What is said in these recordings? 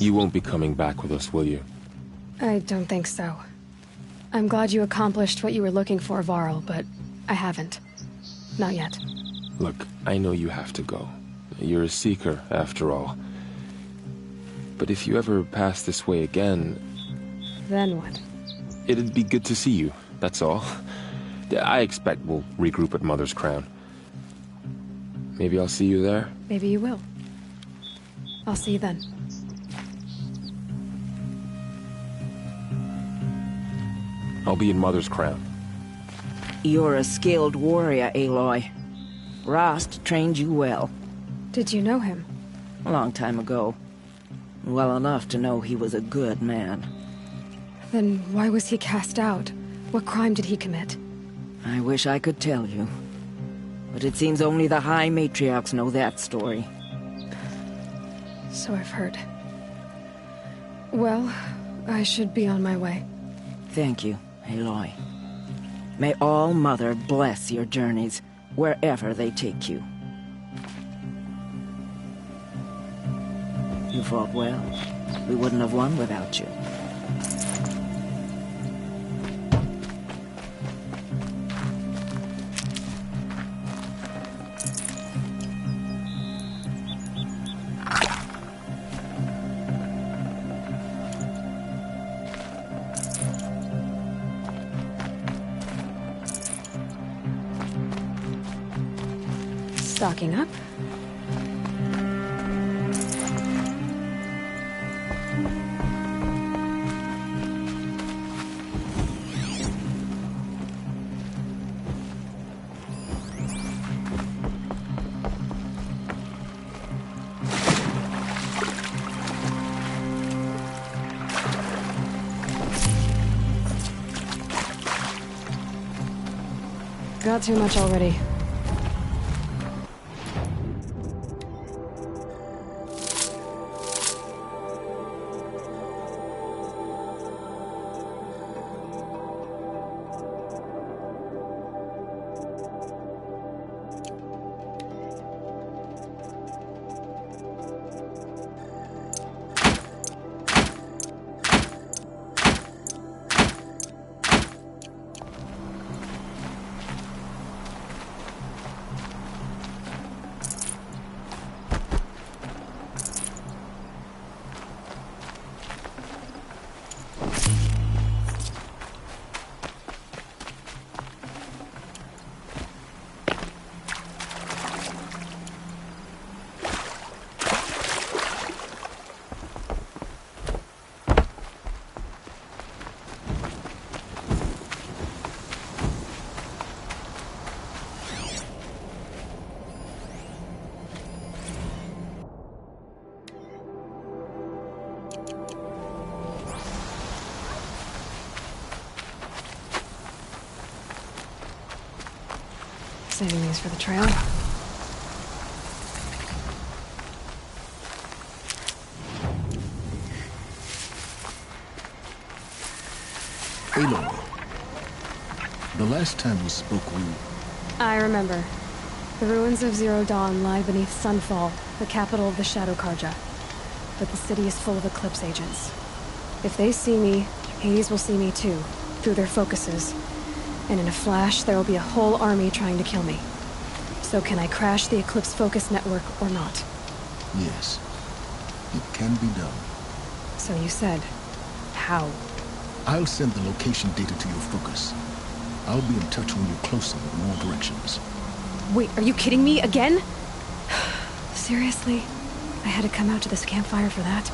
You won't be coming back with us, will you? I don't think so. I'm glad you accomplished what you were looking for, Varl, but I haven't. Not yet. Look, I know you have to go. You're a Seeker, after all. But if you ever pass this way again... Then what? It'd be good to see you, that's all. I expect we'll regroup at Mother's Crown. Maybe I'll see you there? Maybe you will. I'll see you then. I'll be in Mother's Crown. You're a skilled warrior, Aloy. Rost trained you well. Did you know him? A long time ago. Well enough to know he was a good man. Then why was he cast out? What crime did he commit? I wish I could tell you. But it seems only the High Matriarchs know that story. So I've heard. Well, I should be on my way. Thank you, Aloy. May All Mother bless your journeys, wherever they take you. You fought well. We wouldn't have won without you. Stocking up. Got too much already. Saving these for the trail. Aloy, the last time we spoke, I remember. The ruins of Zero Dawn lie beneath Sunfall, the capital of the Shadow Carja. But the city is full of Eclipse agents. If they see me, Hades will see me too, through their focuses. And in a flash, there will be a whole army trying to kill me. So can I crash the Eclipse focus network or not? Yes, it can be done. So you said, how? I'll send the location data to your focus. I'll be in touch when you're closer with more directions. Wait, are you kidding me again? Seriously? I had to come out to this campfire for that?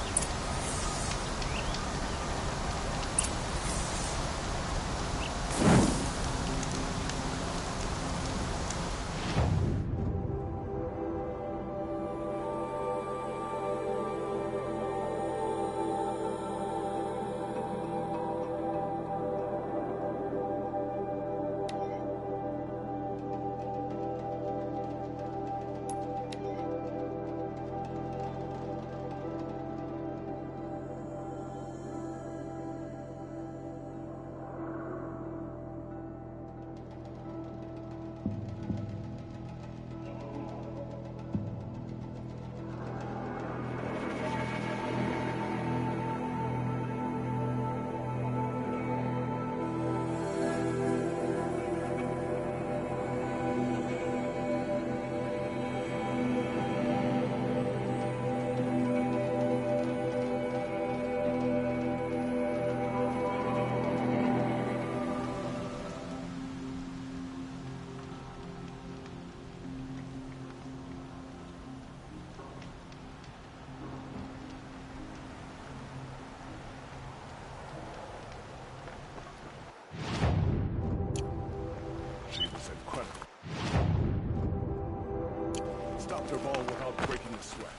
sweat.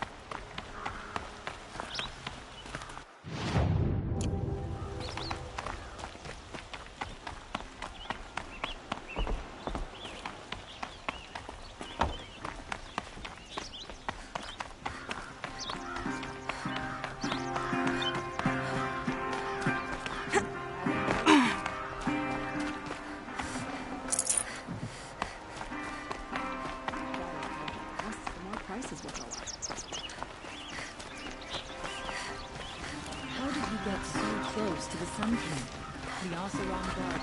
How did we get so close to the Sun King? The Oseram Guard.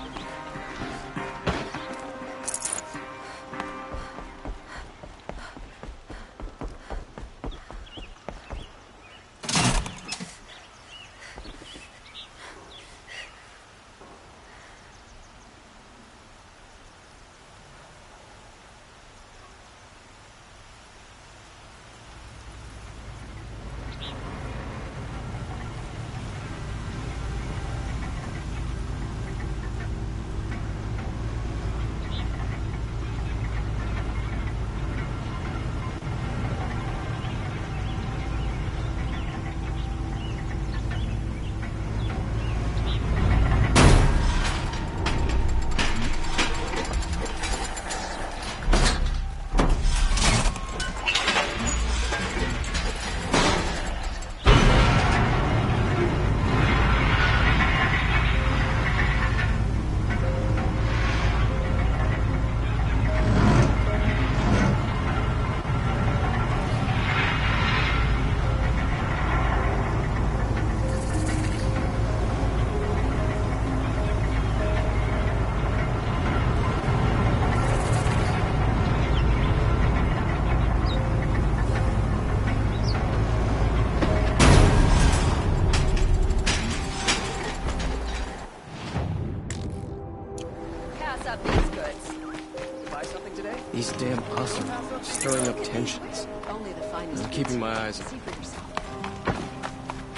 These damn Oseram, stirring up tensions. I'm keeping my eyes on.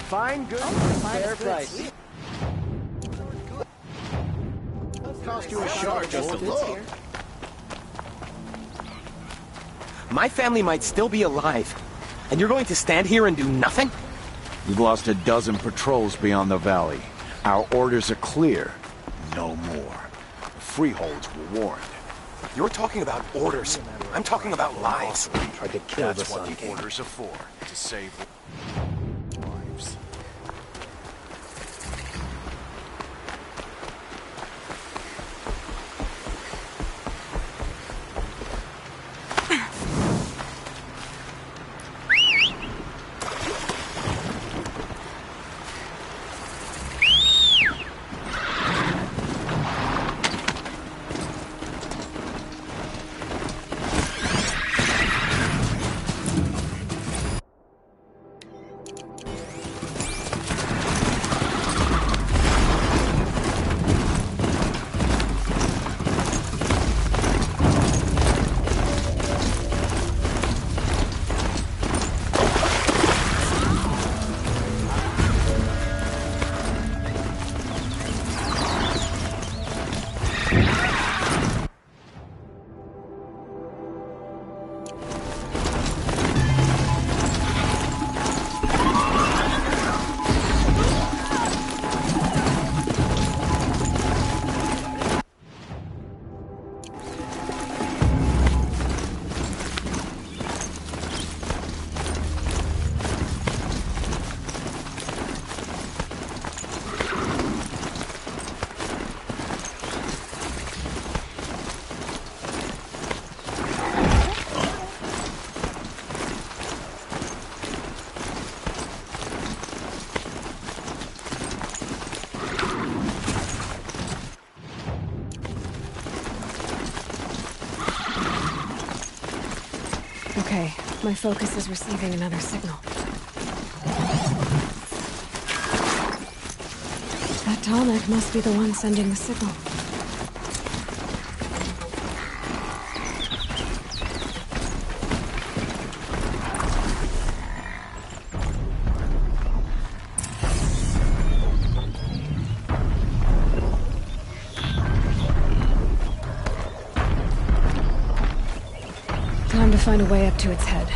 Fine, good, fair price. Cost you a shard just to look. My family might still be alive, and you're going to stand here and do nothing? We've lost a dozen patrols beyond the valley. Our orders are clear. No more. The freeholds were warned. You're talking about orders. I'm talking about lives. Tried to kill That's the what Sun the King. orders are for. To save lives. Okay, my focus is receiving another signal. That Tallneck must be the one sending the signal. Time to find a way up to its head.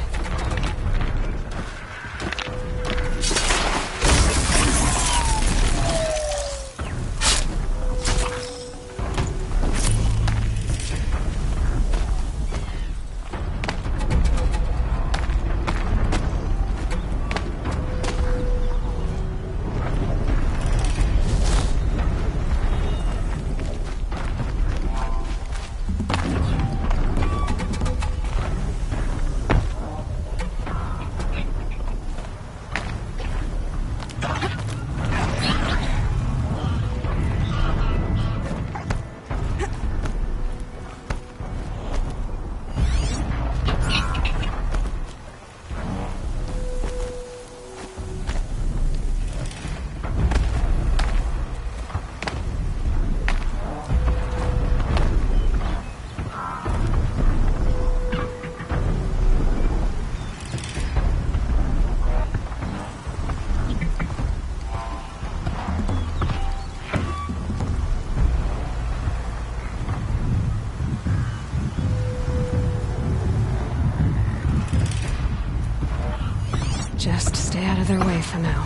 Just stay out of their way for now.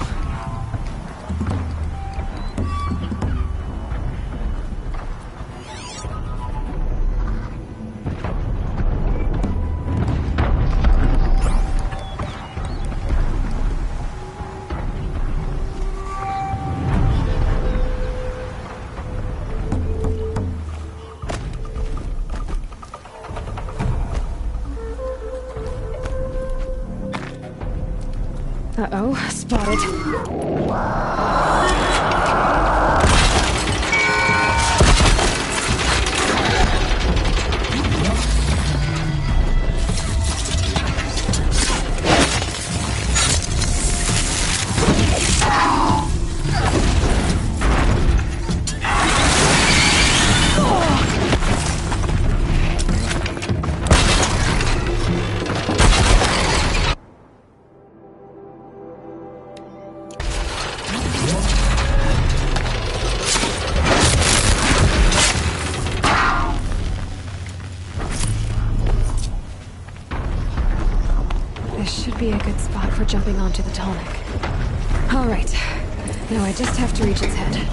Uh-oh, spotted. This should be a good spot for jumping onto the tonic. All right. Now I just have to reach its head.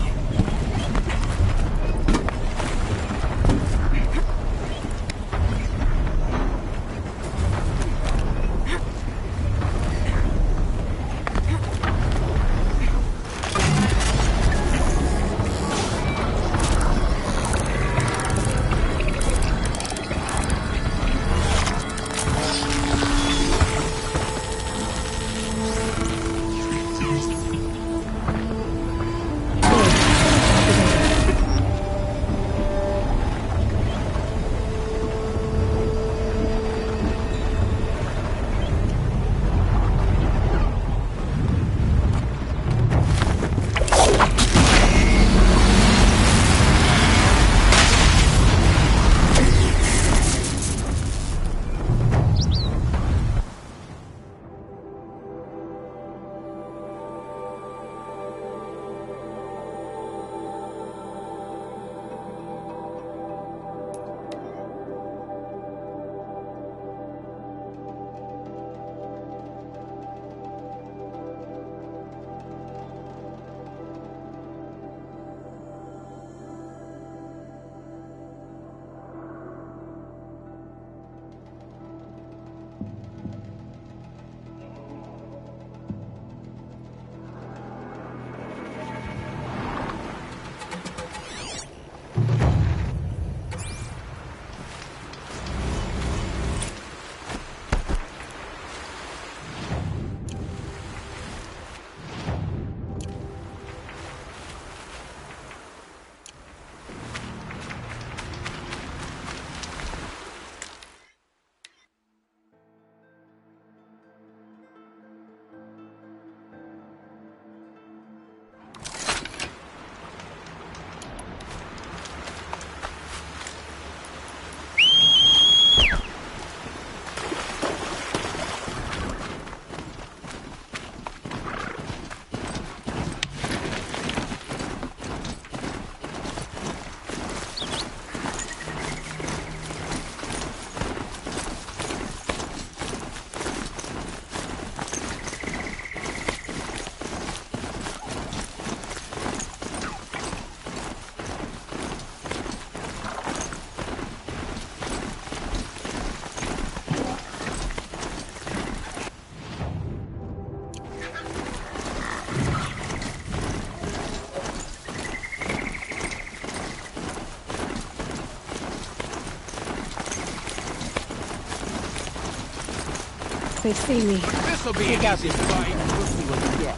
They've seen me. This'll be an easy fight. We'll see what you get.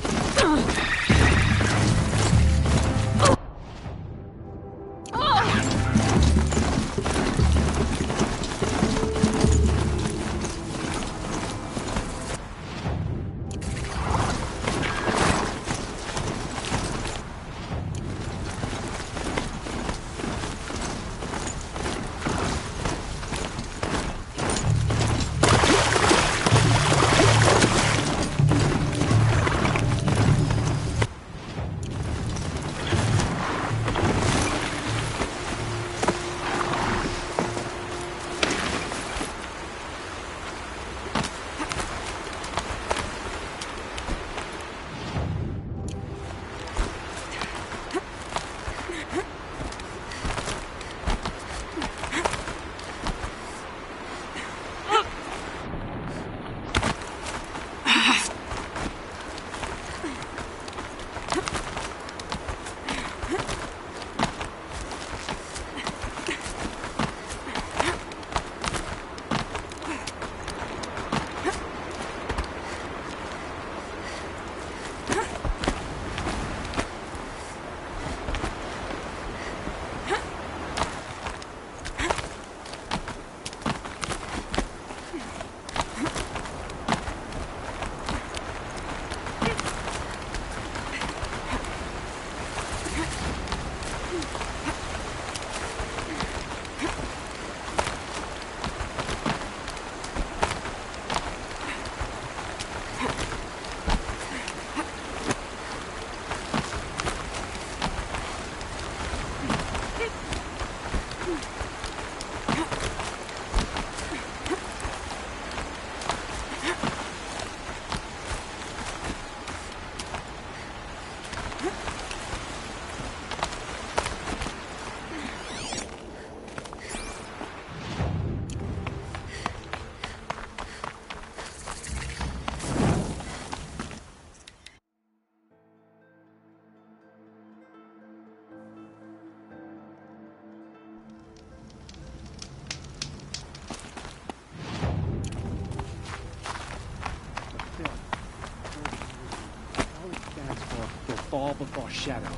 fall before Shadow.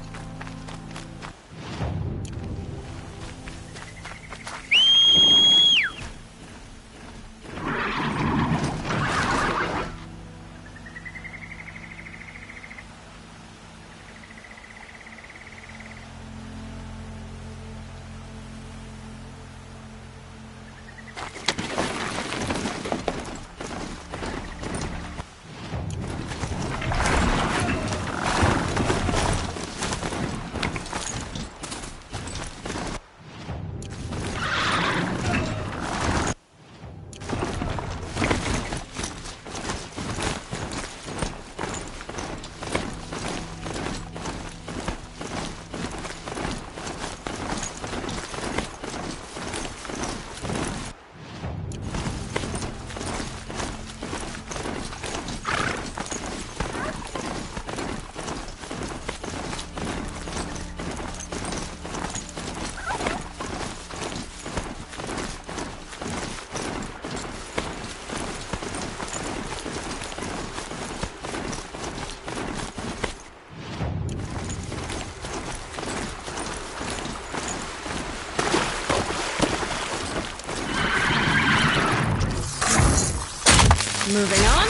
Moving on.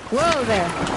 Whoa there.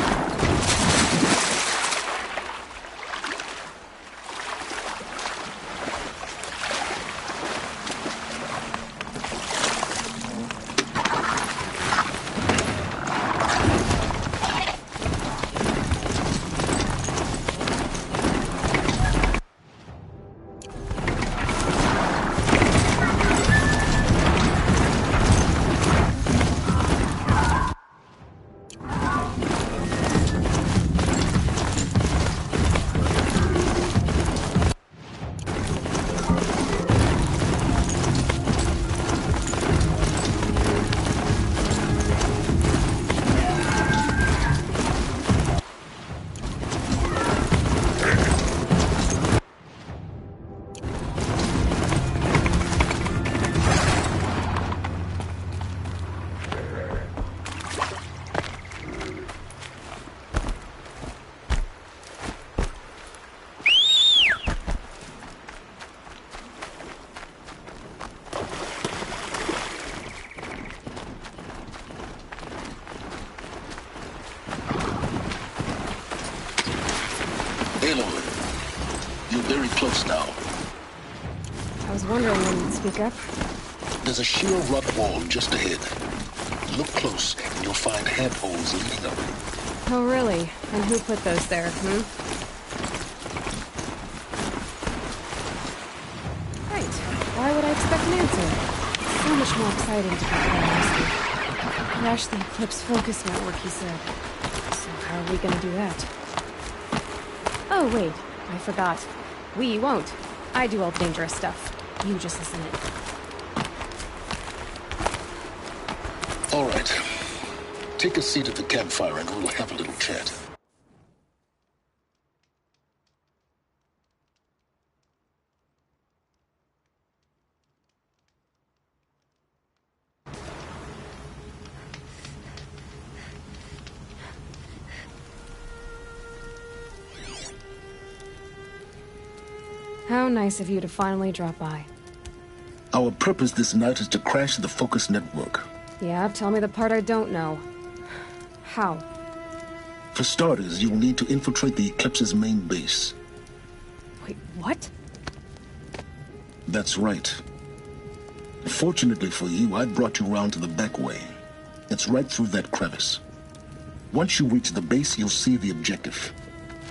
Aloy, you're very close now. I was wondering when you'd speak up. There's a sheer rock wall just ahead. Look close, and you'll find handholds leading up. Oh, really? And who put those there, Right. Why would I expect an answer? So much more exciting to be quite honest. Crash the Eclipse focus network, he said. So how are we gonna do that? Oh, wait. I forgot. We won't. I do all the dangerous stuff. You just listen in. All right. Take a seat at the campfire and we'll have a little chat. How nice of you to finally drop by. Our purpose this night is to crash the Focus network. Yeah, tell me the part I don't know. How? For starters, you'll need to infiltrate the Eclipse's main base. Wait, what? That's right. Fortunately for you, I brought you around to the back way. It's right through that crevice. Once you reach the base, you'll see the objective.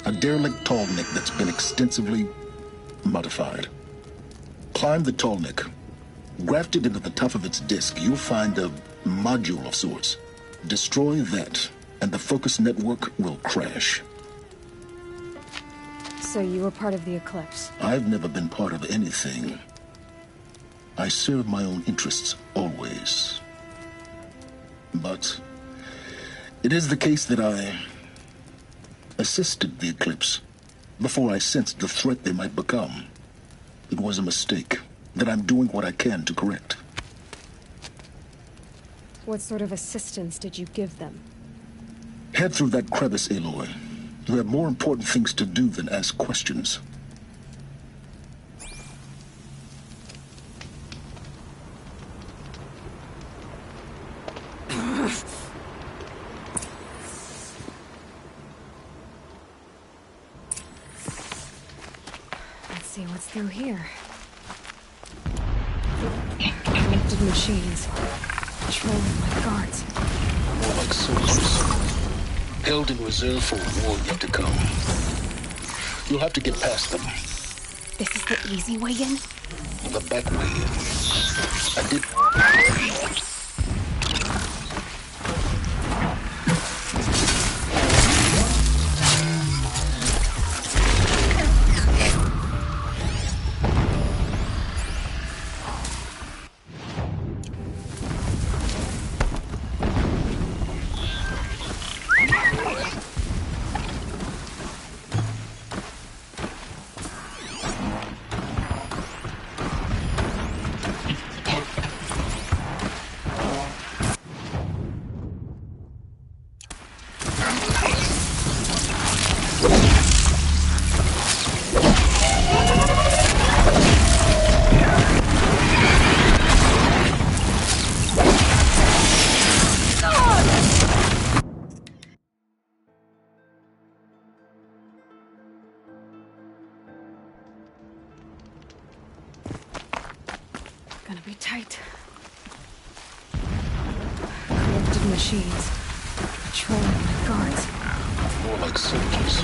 A derelict tallneck that's been extensively modified. Climb the tallneck. Grafted into the top of its disk, you'll find a module of sorts. Destroy that, and the Focus network will crash. So you were part of the Eclipse? I've never been part of anything. I serve my own interests, always. But it is the case that I assisted the Eclipse before I sensed the threat they might become. It was a mistake that I'm doing what I can to correct. What sort of assistance did you give them? Head through that crevice, Aloy. You have more important things to do than ask questions. Let's see what's through here. Connected machines. Patrolling like guards. More like soldiers. Held in reserve for a war yet to come. You'll have to get past them. This is the easy way in? The back way in. I did... Gonna be tight. Connected machines. Patrolling like guards. More like soldiers.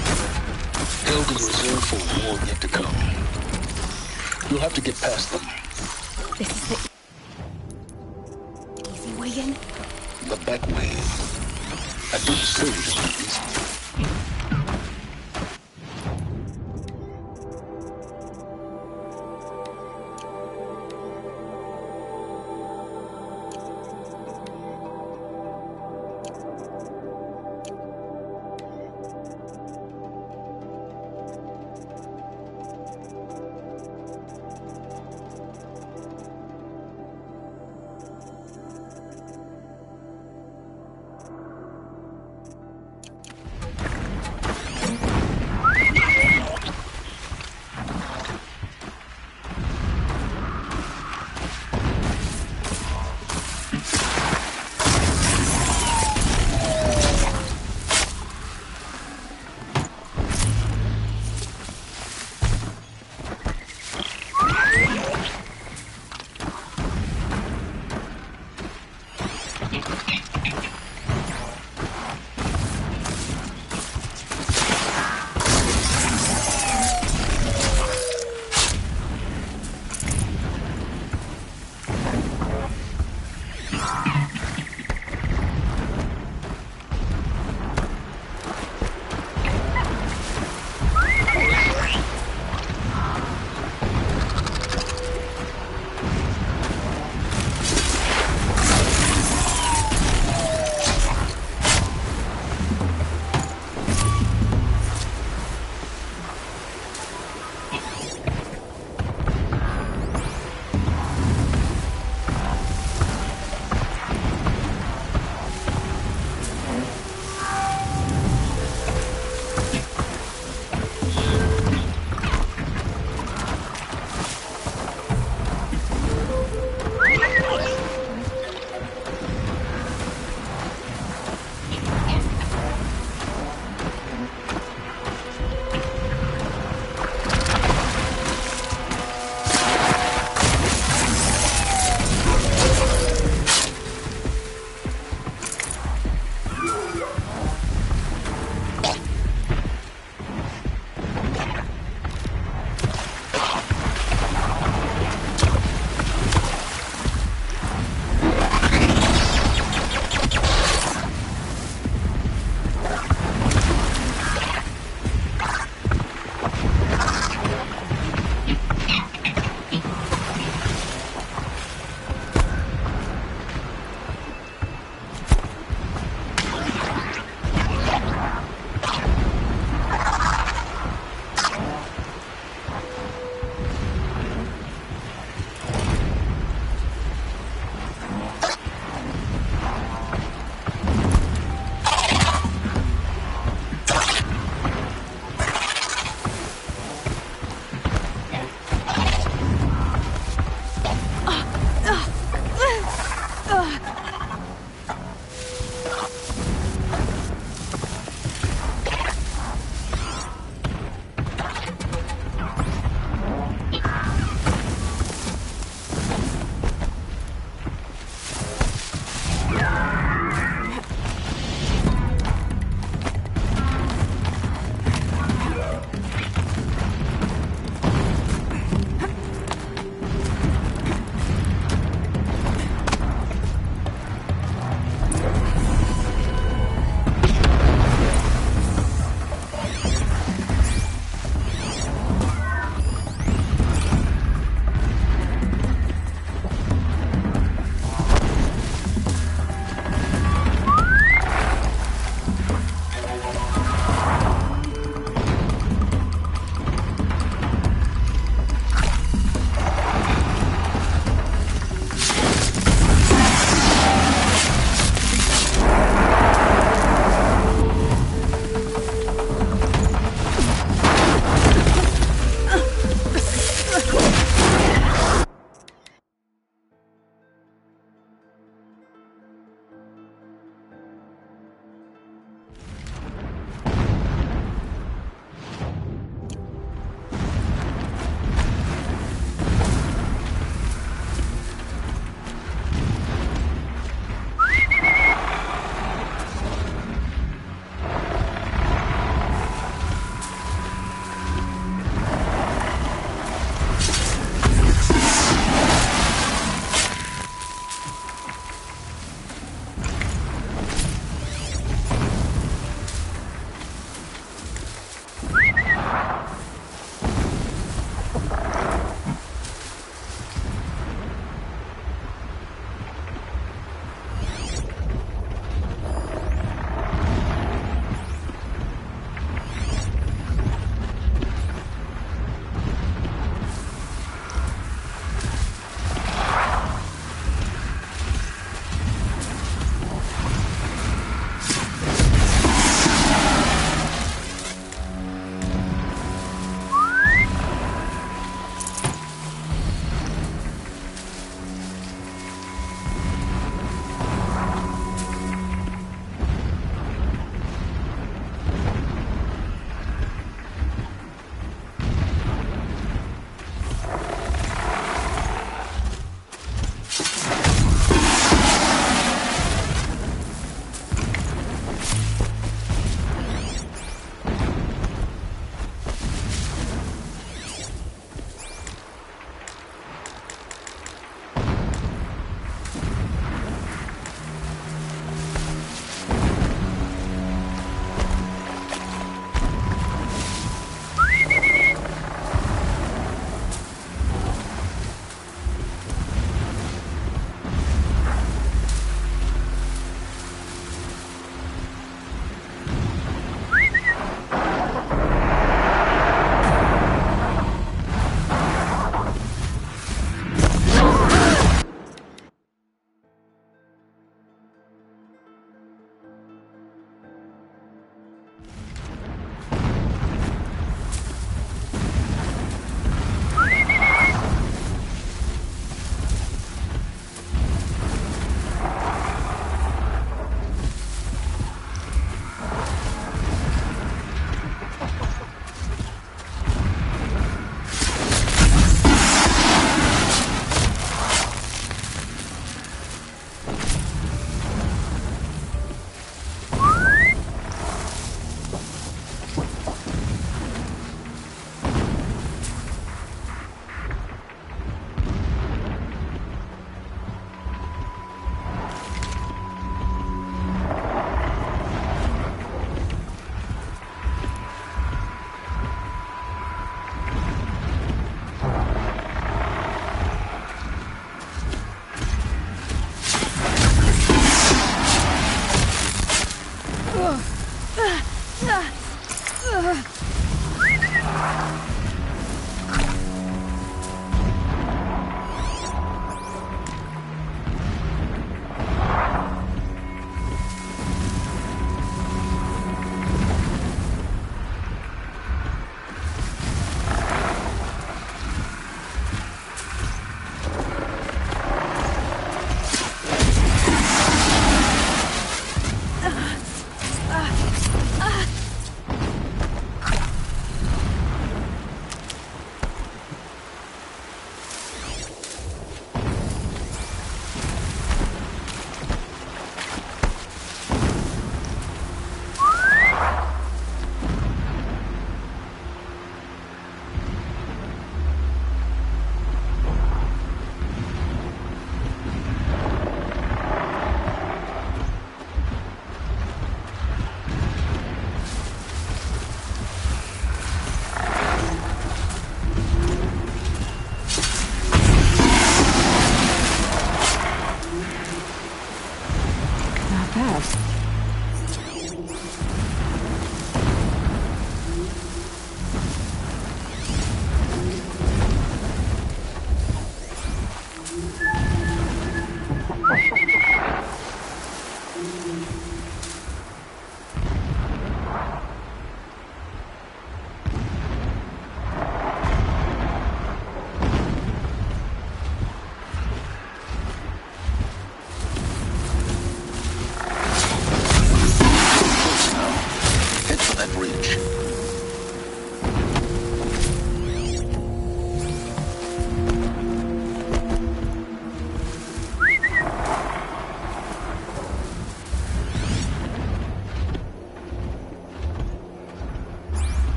Held in reserve for a war yet to come. You'll have to get past them. This is the easy way in? The back way in. I didn't say it would be easy.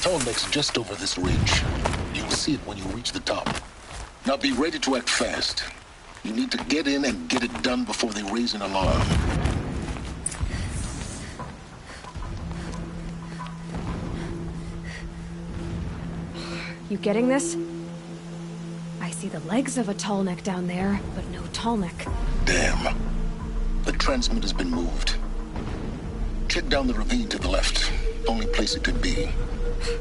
Tallneck's just over this ridge. You'll see it when you reach the top. Now be ready to act fast. You need to get in and get it done before they raise an alarm. You getting this? I see the legs of a Tallneck down there, but no Tallneck. Damn. The transmitter's been moved. Check down the ravine to the left. Only place it could be.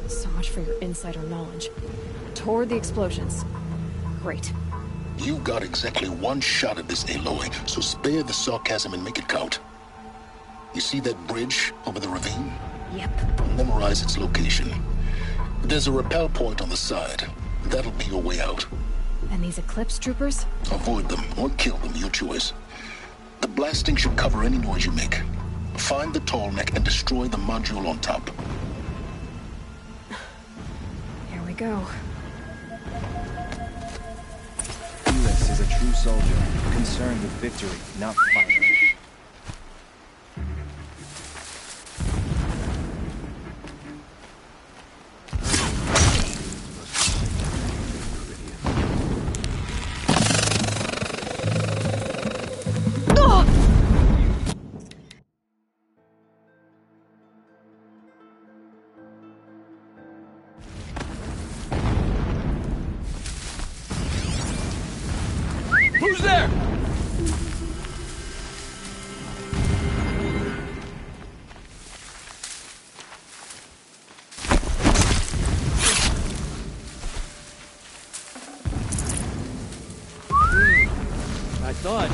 So much for your insider knowledge. Toward the explosions. Great. You got exactly one shot at this, Aloy, so spare the sarcasm and make it count. You see that bridge over the ravine? Yep. Memorize its location. There's a rappel point on the side. That'll be your way out. And these Eclipse troopers? Avoid them or kill them, your choice. The blasting should cover any noise you make. Find the Tallneck and destroy the module on top. Here we go. Ulyss is a true soldier, concerned with victory, not fighting. Who's there? I thought.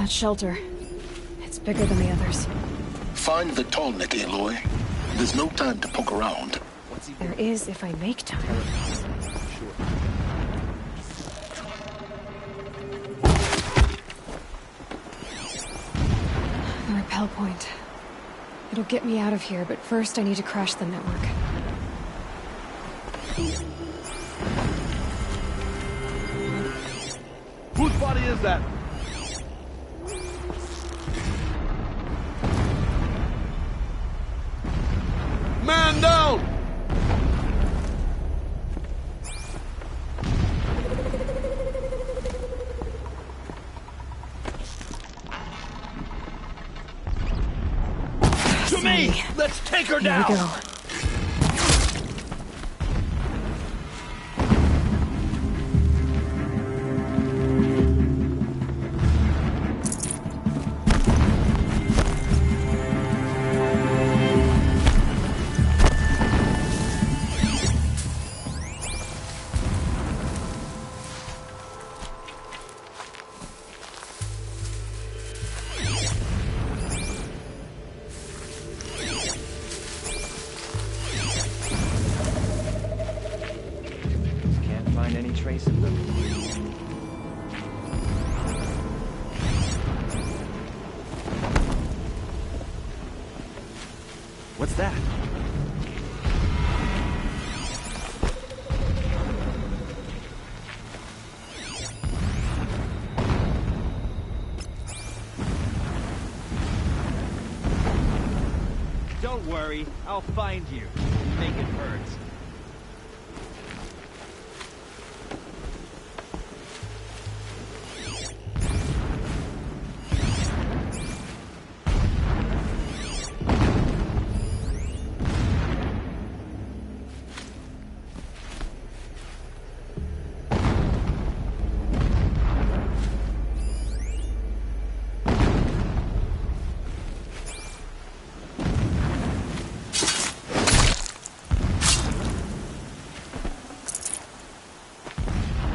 That shelter. It's bigger than the others. Find the Tallneck, Aloy. There's no time to poke around. There is if I make time. The rappel point. It'll get me out of here, but first I need to crash the network. Whose body is that? Man down! To me! Let's take her down! Here we go. Can't find any trace of them. What's that? Don't worry, I'll find you. Make it hurt.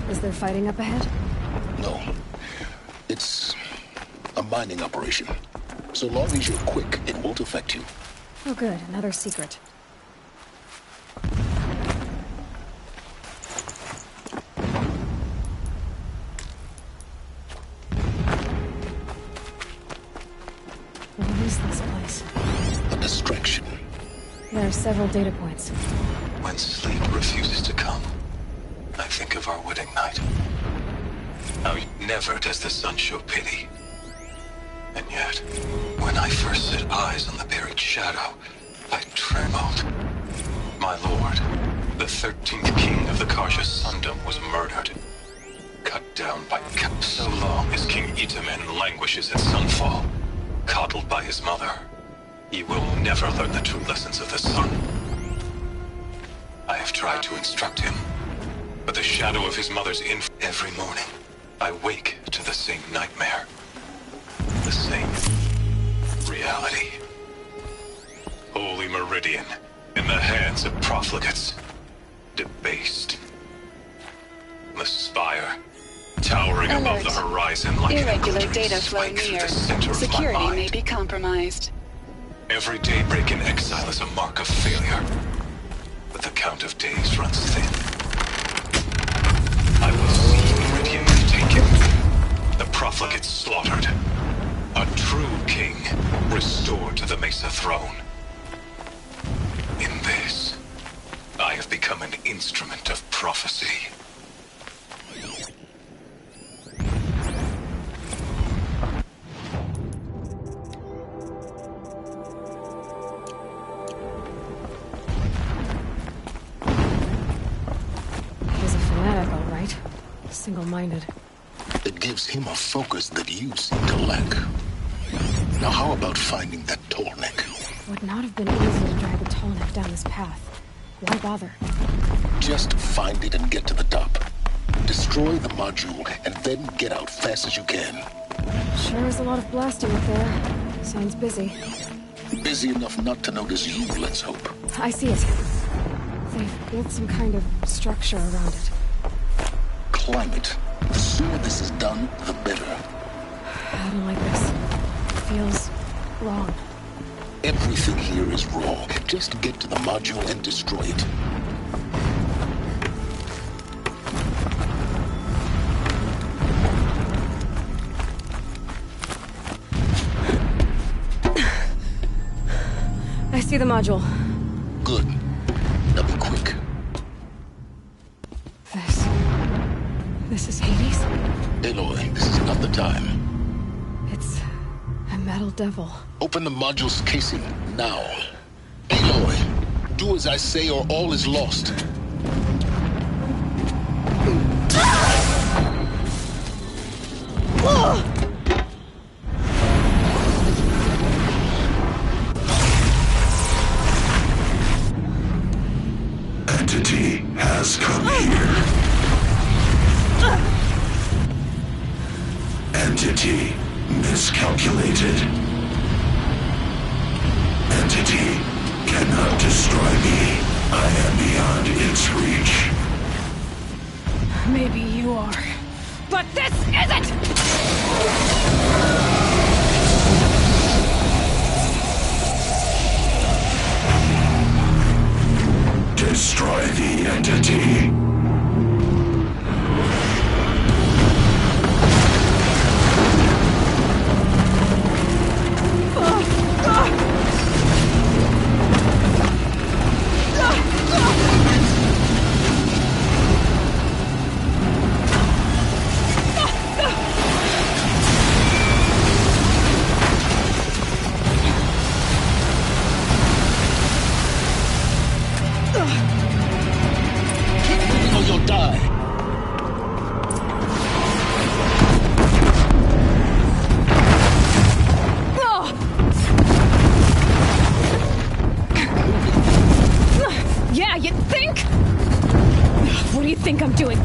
Is there fighting up ahead? No. It's a mining operation. So long as you're quick, it won't affect you. Oh good, another secret. What is this place? A distraction. There are several data points. When sleep refuses to come, I think of our wedding night. How never does the sun show pity. And yet, when I first set eyes on the buried shadow, I trembled. My lord, the 13th king of the Karja Sundom, was murdered. Cut down by so long as King Itamen languishes at Sunfall, coddled by his mother, he will never learn the true lessons of the sun. I have tried to instruct him, but the shadow of his mother's every morning, I wake to the same nightmare. The same reality. Holy Meridian, in the hands of profligates. Debased. The spire, towering above the horizon like irregular data flow near. Security may be compromised. Every daybreak in exile is a mark of failure. But the count of days runs thin. I will see Meridian taken. The profligates slaughtered. A true king restored to the Mesa throne. In this, I have become an instrument of prophecy. He's a fanatic, all right. Single-minded. It gives him a focus that you seem to lack. Now how about finding that Tallneck? Would not have been easy to drag a Tallneck down this path. Why bother? Just find it and get to the top. Destroy the module and then get out fast as you can. Sure is a lot of blasting up there. Sounds busy. Busy enough not to notice you, let's hope. I see it. They've built some kind of structure around it. Climb it. The sooner this is done, the better. I don't like this. It feels wrong. Everything here is wrong. Just get to the module and destroy it. I see the module. Good. Now be quick. This is Hades? Aloy, this is not the time. It's a metal devil. Open the module's casing, now. Aloy, do as I say or all is lost. Entity has come here. Entity miscalculated. Entity cannot destroy me. I am beyond its reach. Maybe you are. But this isn't! Destroy the entity.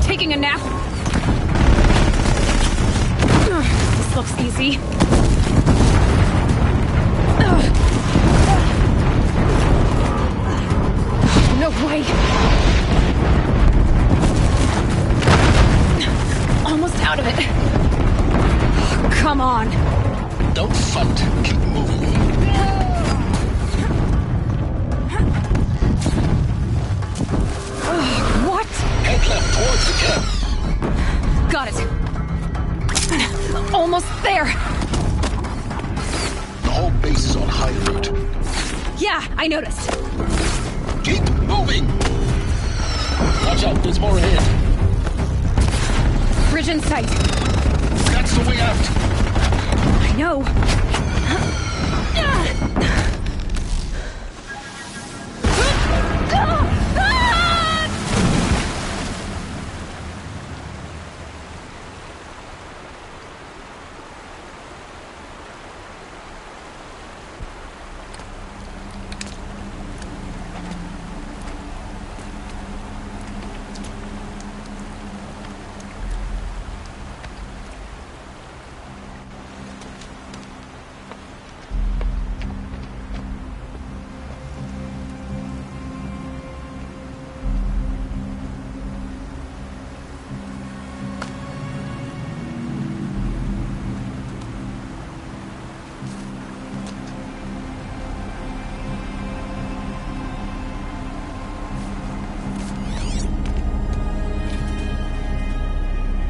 Taking a nap? This looks easy. No way! Almost out of it. Come on. Don't fight. Keep moving. What? Head left towards the camp. Got it. Almost there. The whole base is on high alert. Yeah, I noticed. Keep moving. Watch out, there's more ahead. Bridge in sight. That's the way out. I know.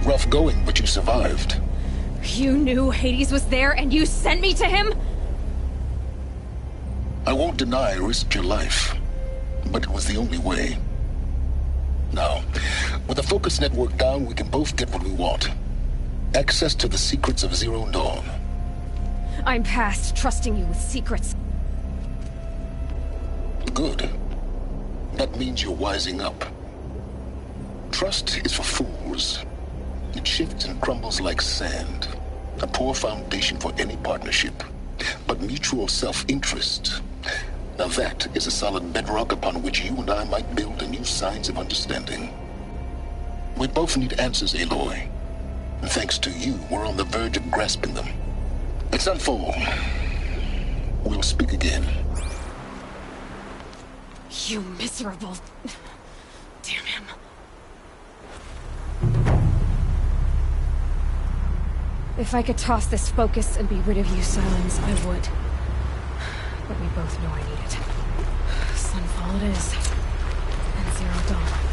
Rough going, but you survived. You knew Hades was there and you sent me to him? I won't deny I risked your life, but it was the only way. Now, with the focus network down, we can both get what we want. Access to the secrets of Zero Dawn. I'm past trusting you with secrets. Good. That means you're wising up. Trust is for fools. It shifts and crumbles like sand. A poor foundation for any partnership. But mutual self-interest, now that is a solid bedrock upon which you and I might build a new science of understanding. We both need answers, Aloy. And thanks to you, we're on the verge of grasping them. At Sunfall, we'll speak again. You miserable... Damn him. If I could toss this focus and be rid of you, Silence, I would. But we both know I need it. Sunfall it is. And Zero Dawn.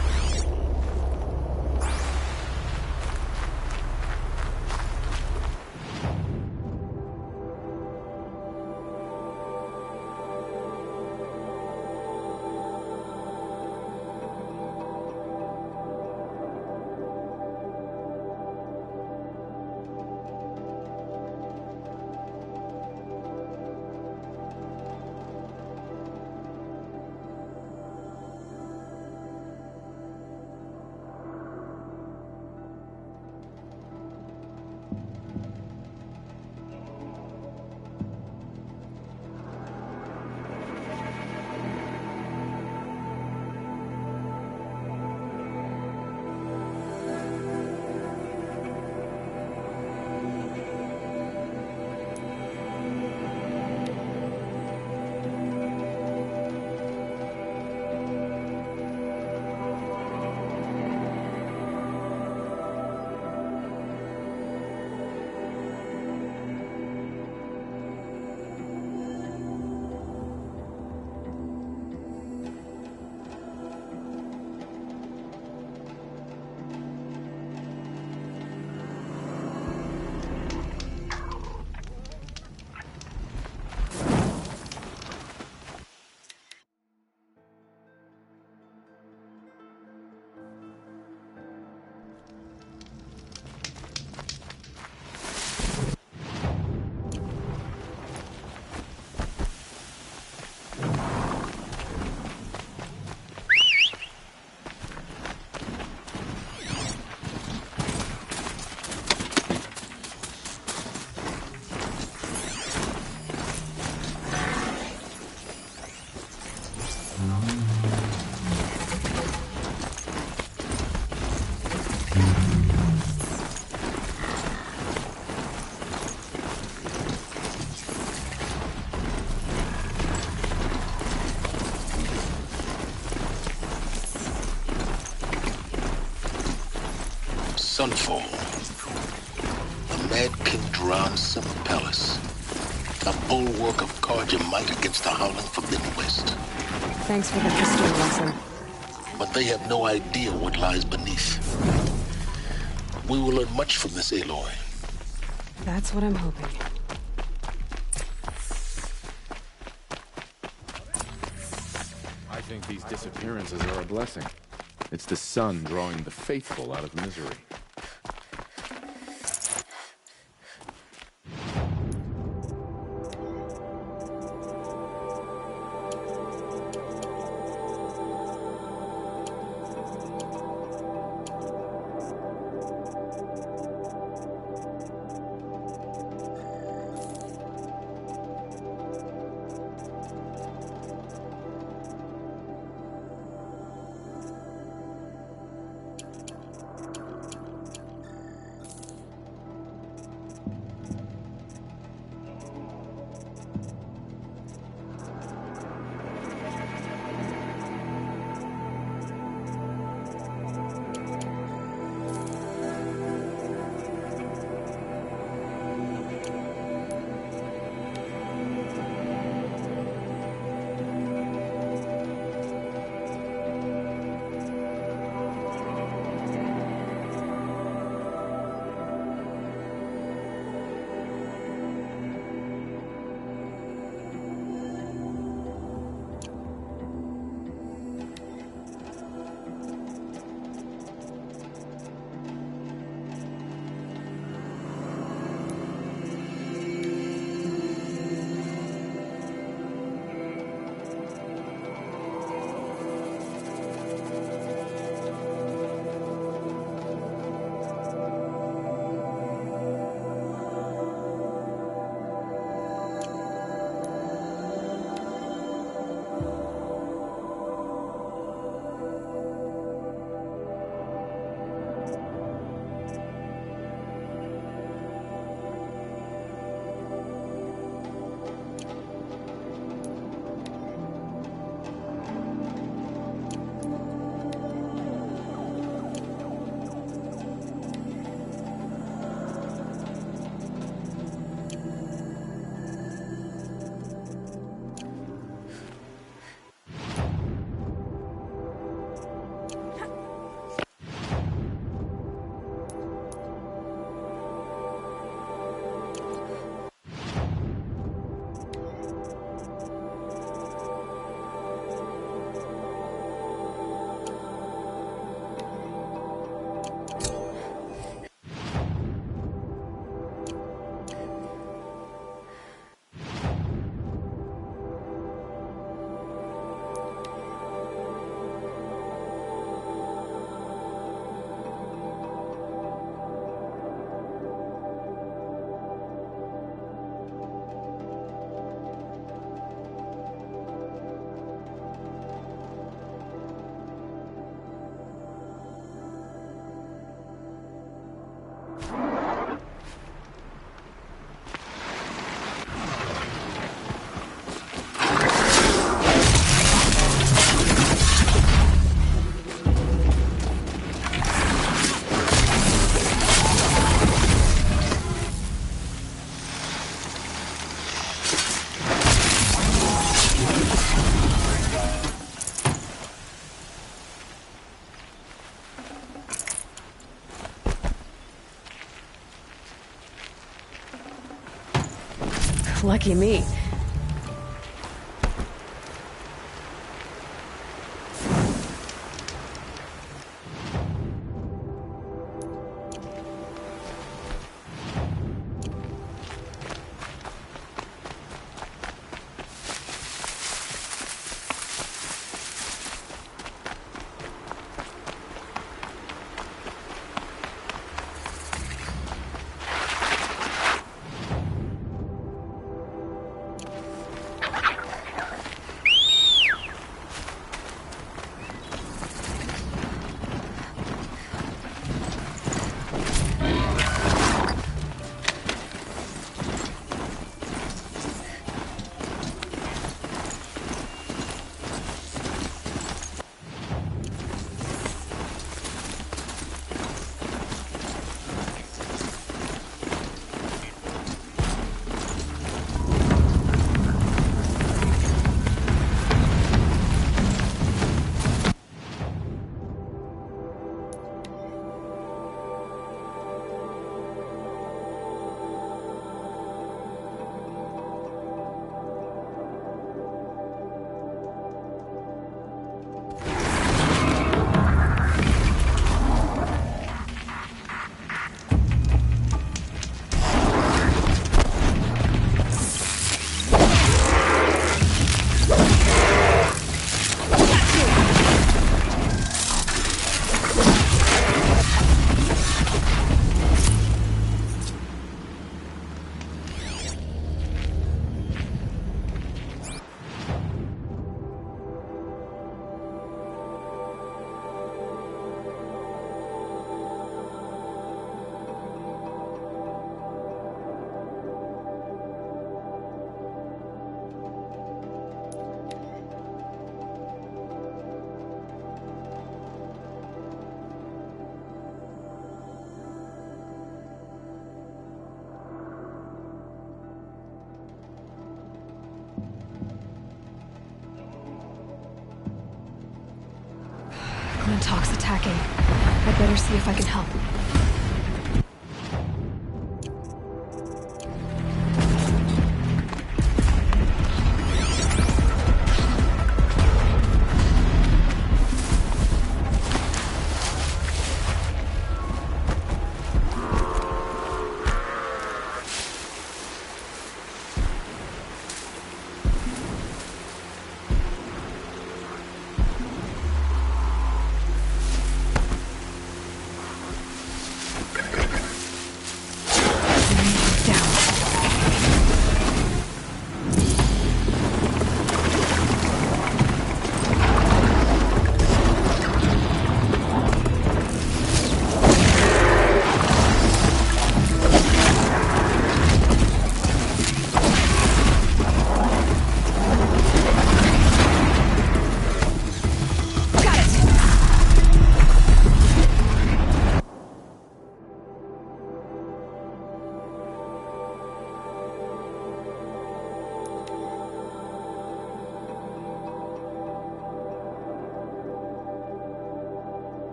Sunfall. A mad king drowned Summer Palace. A bulwark of Carja might against the howling Forbidden West. Thanks for the history lesson. But they have no idea what lies beneath. We will learn much from this, Aloy. That's what I'm hoping. I think these disappearances are a blessing. It's the sun drawing the faithful out of misery. Lucky me. Talk's attacking. I'd better see if I can help.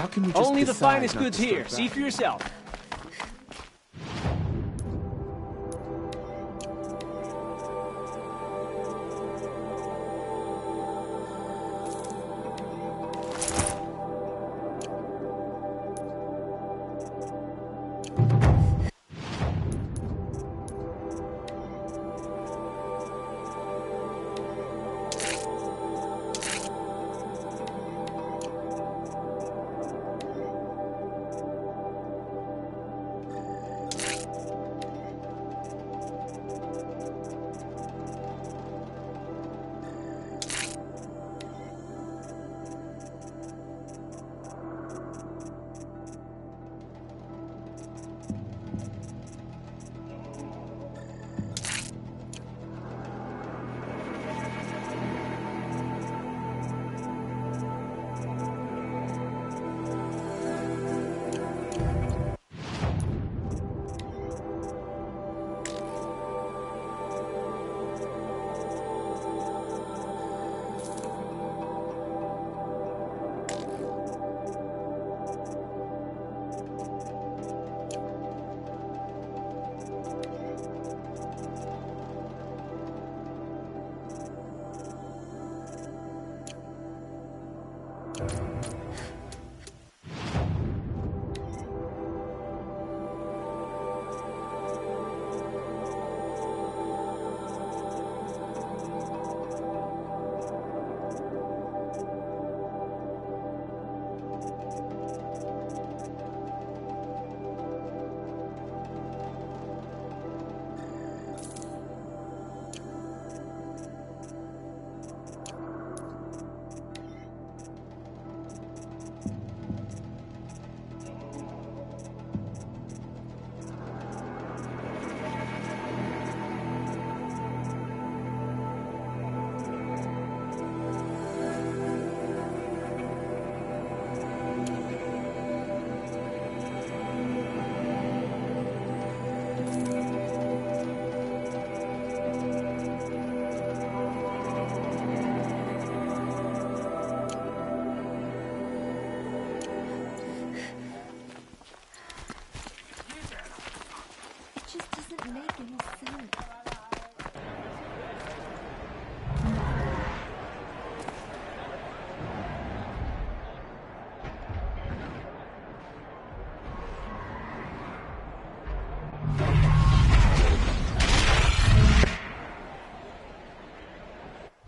How can we just Only the decide finest not goods to here. start See back? for yourself.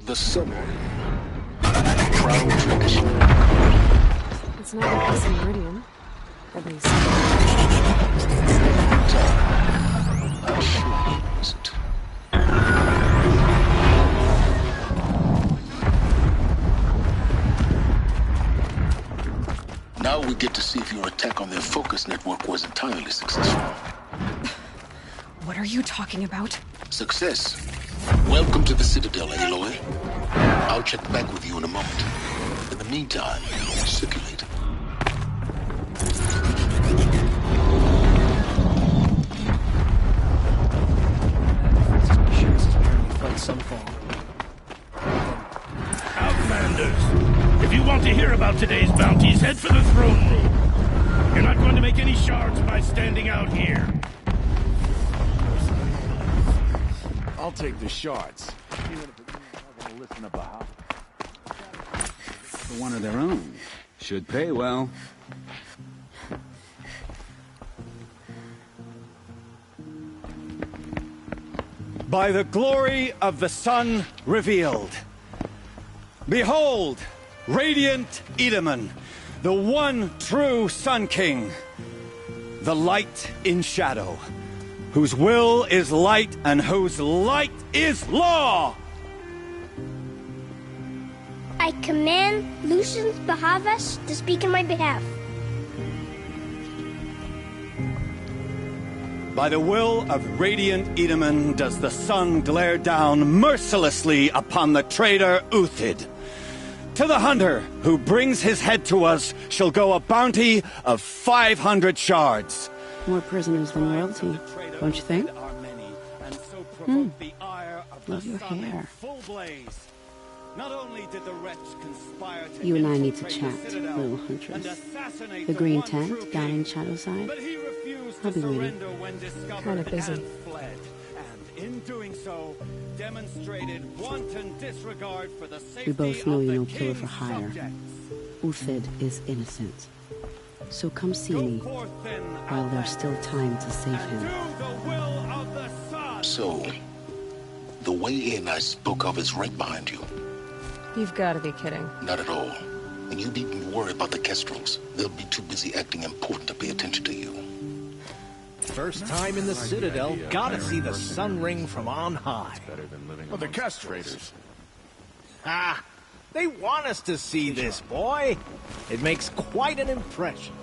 The summary. Crown Prince. It's not like this in Meridian. At least. I'm sure it isn't. Now we get to see if your attack on their focus network was entirely successful. What are you talking about? Success. Welcome to the Citadel, Aloy. I'll check back with you in a moment. In the meantime, circulate. Outlanders, if you want to hear about today's bounties, head for the throne room. You're not going to make any shards by standing out here. I'll take the shards. Even if it means I'm gonna listen to Baha. For one of their own. Should pay well. By the glory of the sun revealed. Behold, radiant Edaman, the one true Sun King, the light in shadow, whose will is light and whose light is law. I command Lucius Bahavas to speak in my behalf. By the will of radiant Edaman does the sun glare down mercilessly upon the traitor Uthid. To the hunter who brings his head to us shall go a bounty of 500 shards. More prisoners than royalty, don't you think? Love your hair. You and I need to chat, little huntress. The green tent down in Shadowside. I'll be waiting. Kind of busy. In doing so, demonstrated wanton disregard for the safety We both know of you're the no killer king's for hire. subjects. Uthid is innocent. So come see me, while there's still time to save him. So, the way in I spoke of is right behind you. You've got to be kidding. Not at all. And you needn't worry about the Kestrels. They'll be too busy acting important to pay attention to you. First time in the Citadel, gotta see the sun ring from on high. Well, the Kestrels. Ah, they want us to see this, boy. It makes quite an impression.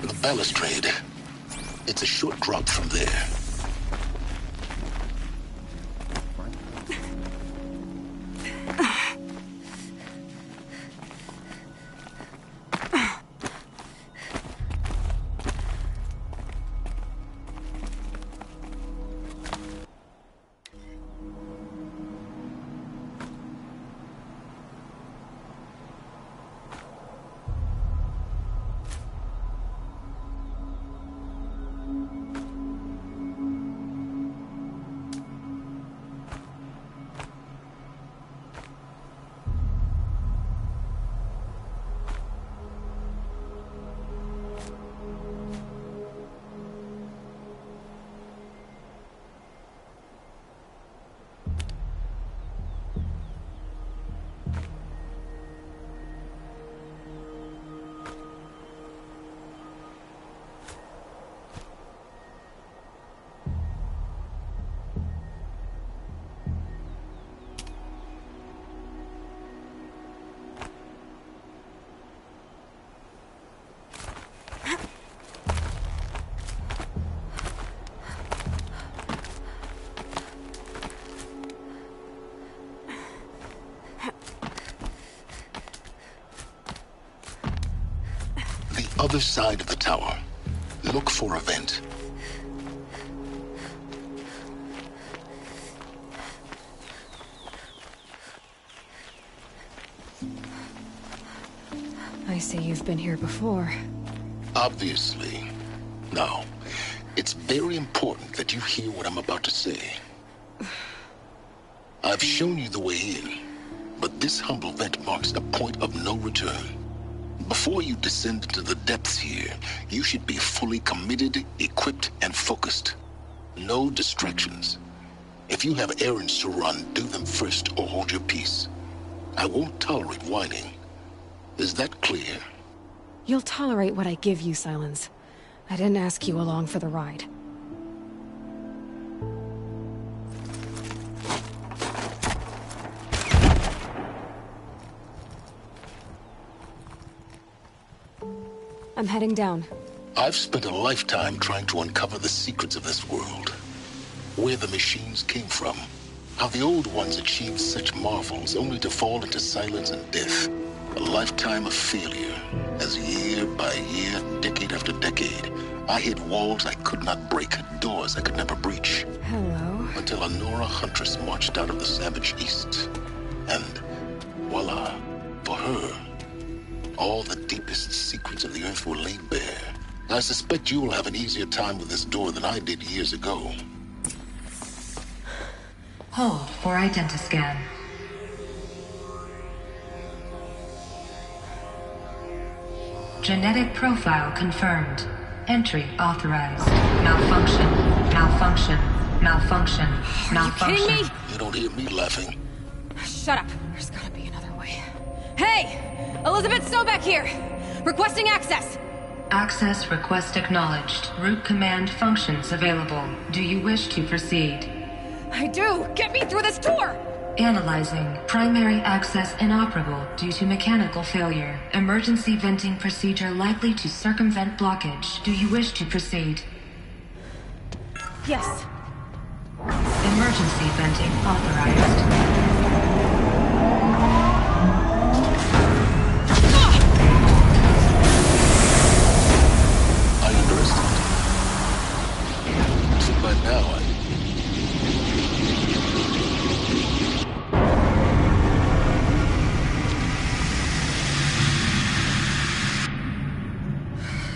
The balustrade. It's a short drop from there. Other side of the tower. Look for a vent. I see you've been here before. Obviously. Now, it's very important that you hear what I'm about to say. I've shown you the way in, but this humble vent marks a point of no return. Before you descend into the depths here, you should be fully committed, equipped, and focused. No distractions. If you have errands to run, do them first or hold your peace. I won't tolerate whining. Is that clear? You'll tolerate what I give you, Silence. I didn't ask you along for the ride. I'm heading down. I've spent a lifetime trying to uncover the secrets of this world. Where the machines came from. How the old ones achieved such marvels only to fall into silence and death. A lifetime of failure. As year by year, decade after decade, I hit walls I could not break, doors I could never breach. Hello. Until a Nora huntress marched out of the savage east. And voila, for her, all the deepest secrets of the Earth were laid bare. I suspect you will have an easier time with this door than I did years ago. Hold for identiscan. Genetic profile confirmed. Entry authorized. Malfunction. Malfunction. Malfunction. Malfunction. Are you kidding me? You don't hear me laughing. Shut up. There's gotta be another way. Hey! Elizabeth Sobeck here! Requesting access! Access request acknowledged. Root command functions available. Do you wish to proceed? I do! Get me through this door! Analyzing. Primary access inoperable due to mechanical failure. Emergency venting procedure likely to circumvent blockage. Do you wish to proceed? Yes. Emergency venting authorized. By now,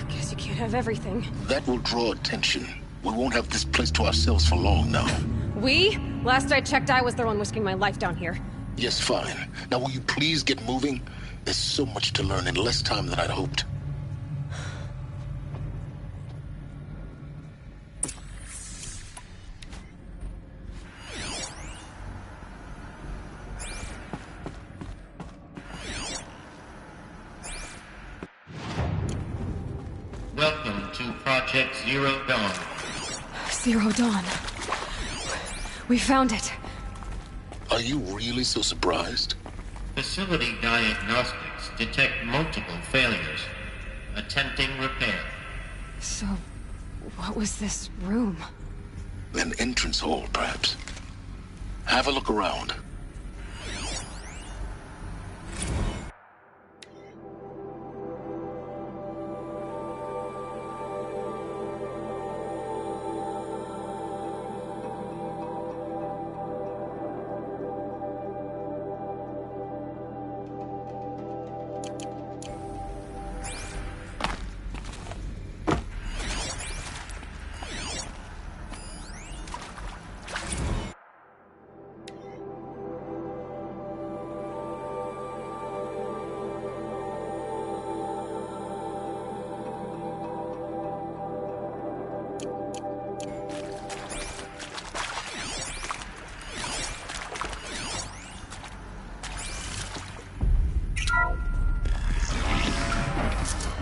Guess you can't have everything. that will draw attention. We won't have this place to ourselves for long now. We? Last I checked, I was the one risking my life down here. Yes, fine. Now will you please get moving? There's so much to learn in less time than I'd hoped. Welcome to Project Zero Dawn. Zero Dawn. We found it. Are you really so surprised? Facility diagnostics detect multiple failures. Attempting repair. So, what was this room? An entrance hall, perhaps. Have a look around.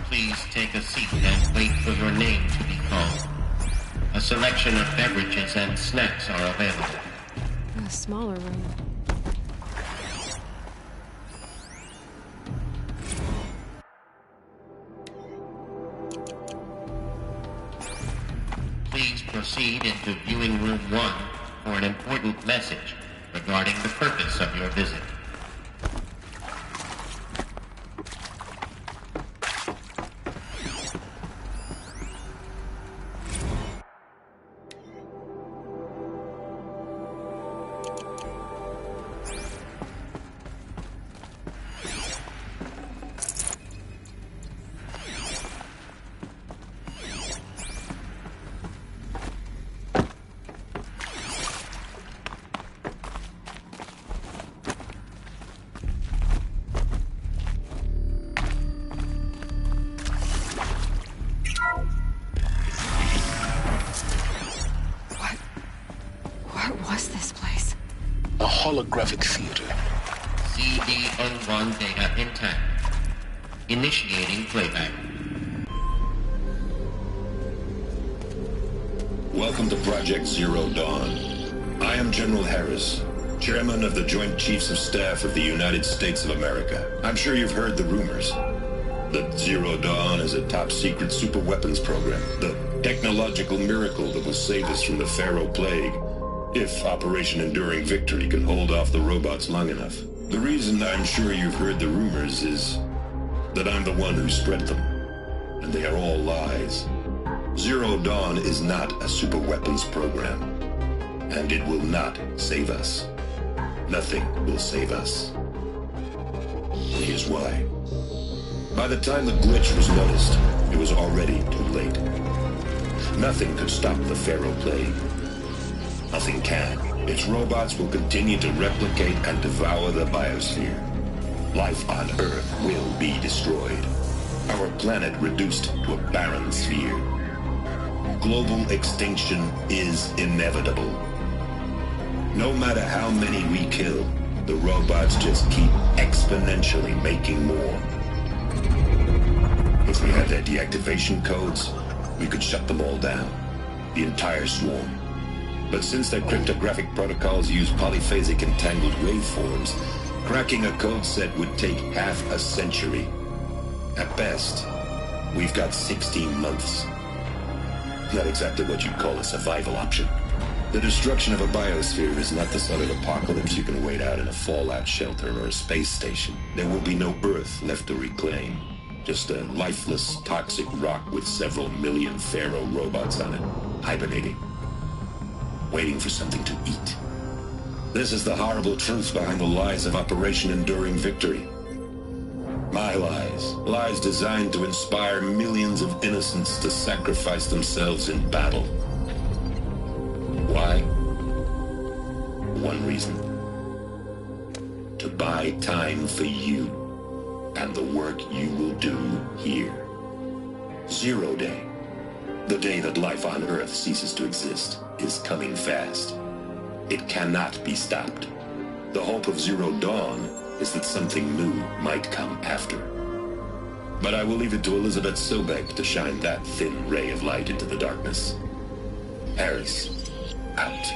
Please take a seat and wait for your name to be called. A selection of beverages and snacks are available. A smaller room. Please proceed into viewing room 1 for an important message regarding the purpose of your visit. Holographic theater. CD01 data intact. Initiating playback. Welcome to Project Zero Dawn. I am General Harris, Chairman of the Joint Chiefs of Staff of the United States of America. I'm sure you've heard the rumors. That Zero Dawn is a top-secret superweapons program. The technological miracle that will save us from the Pharaoh Plague. If Operation Enduring Victory can hold off the robots long enough. The reason I'm sure you've heard the rumors is that I'm the one who spread them. And they are all lies. Zero Dawn is not a superweapons program. And it will not save us. Nothing will save us. Here's why. By the time the glitch was noticed, it was already too late. Nothing could stop the Pharaoh Plague. Nothing can. Its robots will continue to replicate and devour the biosphere. Life on Earth will be destroyed. Our planet reduced to a barren sphere. Global extinction is inevitable. No matter how many we kill, the robots just keep exponentially making more. If we had their deactivation codes, we could shut them all down. The entire swarm. But since their cryptographic protocols use polyphasic entangled waveforms, cracking a code set would take half a century. At best, we've got 16 months. Not exactly what you'd call a survival option. The destruction of a biosphere is not the sort of apocalypse you can wait out in a fallout shelter or a space station. There will be no Earth left to reclaim. Just a lifeless, toxic rock with several million Pharaoh robots on it, hibernating. Waiting for something to eat. This is the horrible truth behind the lies of Operation Enduring Victory. My lies. Lies designed to inspire millions of innocents to sacrifice themselves in battle. Why? One reason. To buy time for you. and the work you will do here. Zero Day, the day that life on Earth ceases to exist, is coming fast. It cannot be stopped. The hope of Zero Dawn is that something new might come after. But I will leave it to Elizabeth Sobek to shine that thin ray of light into the darkness. Harris, out.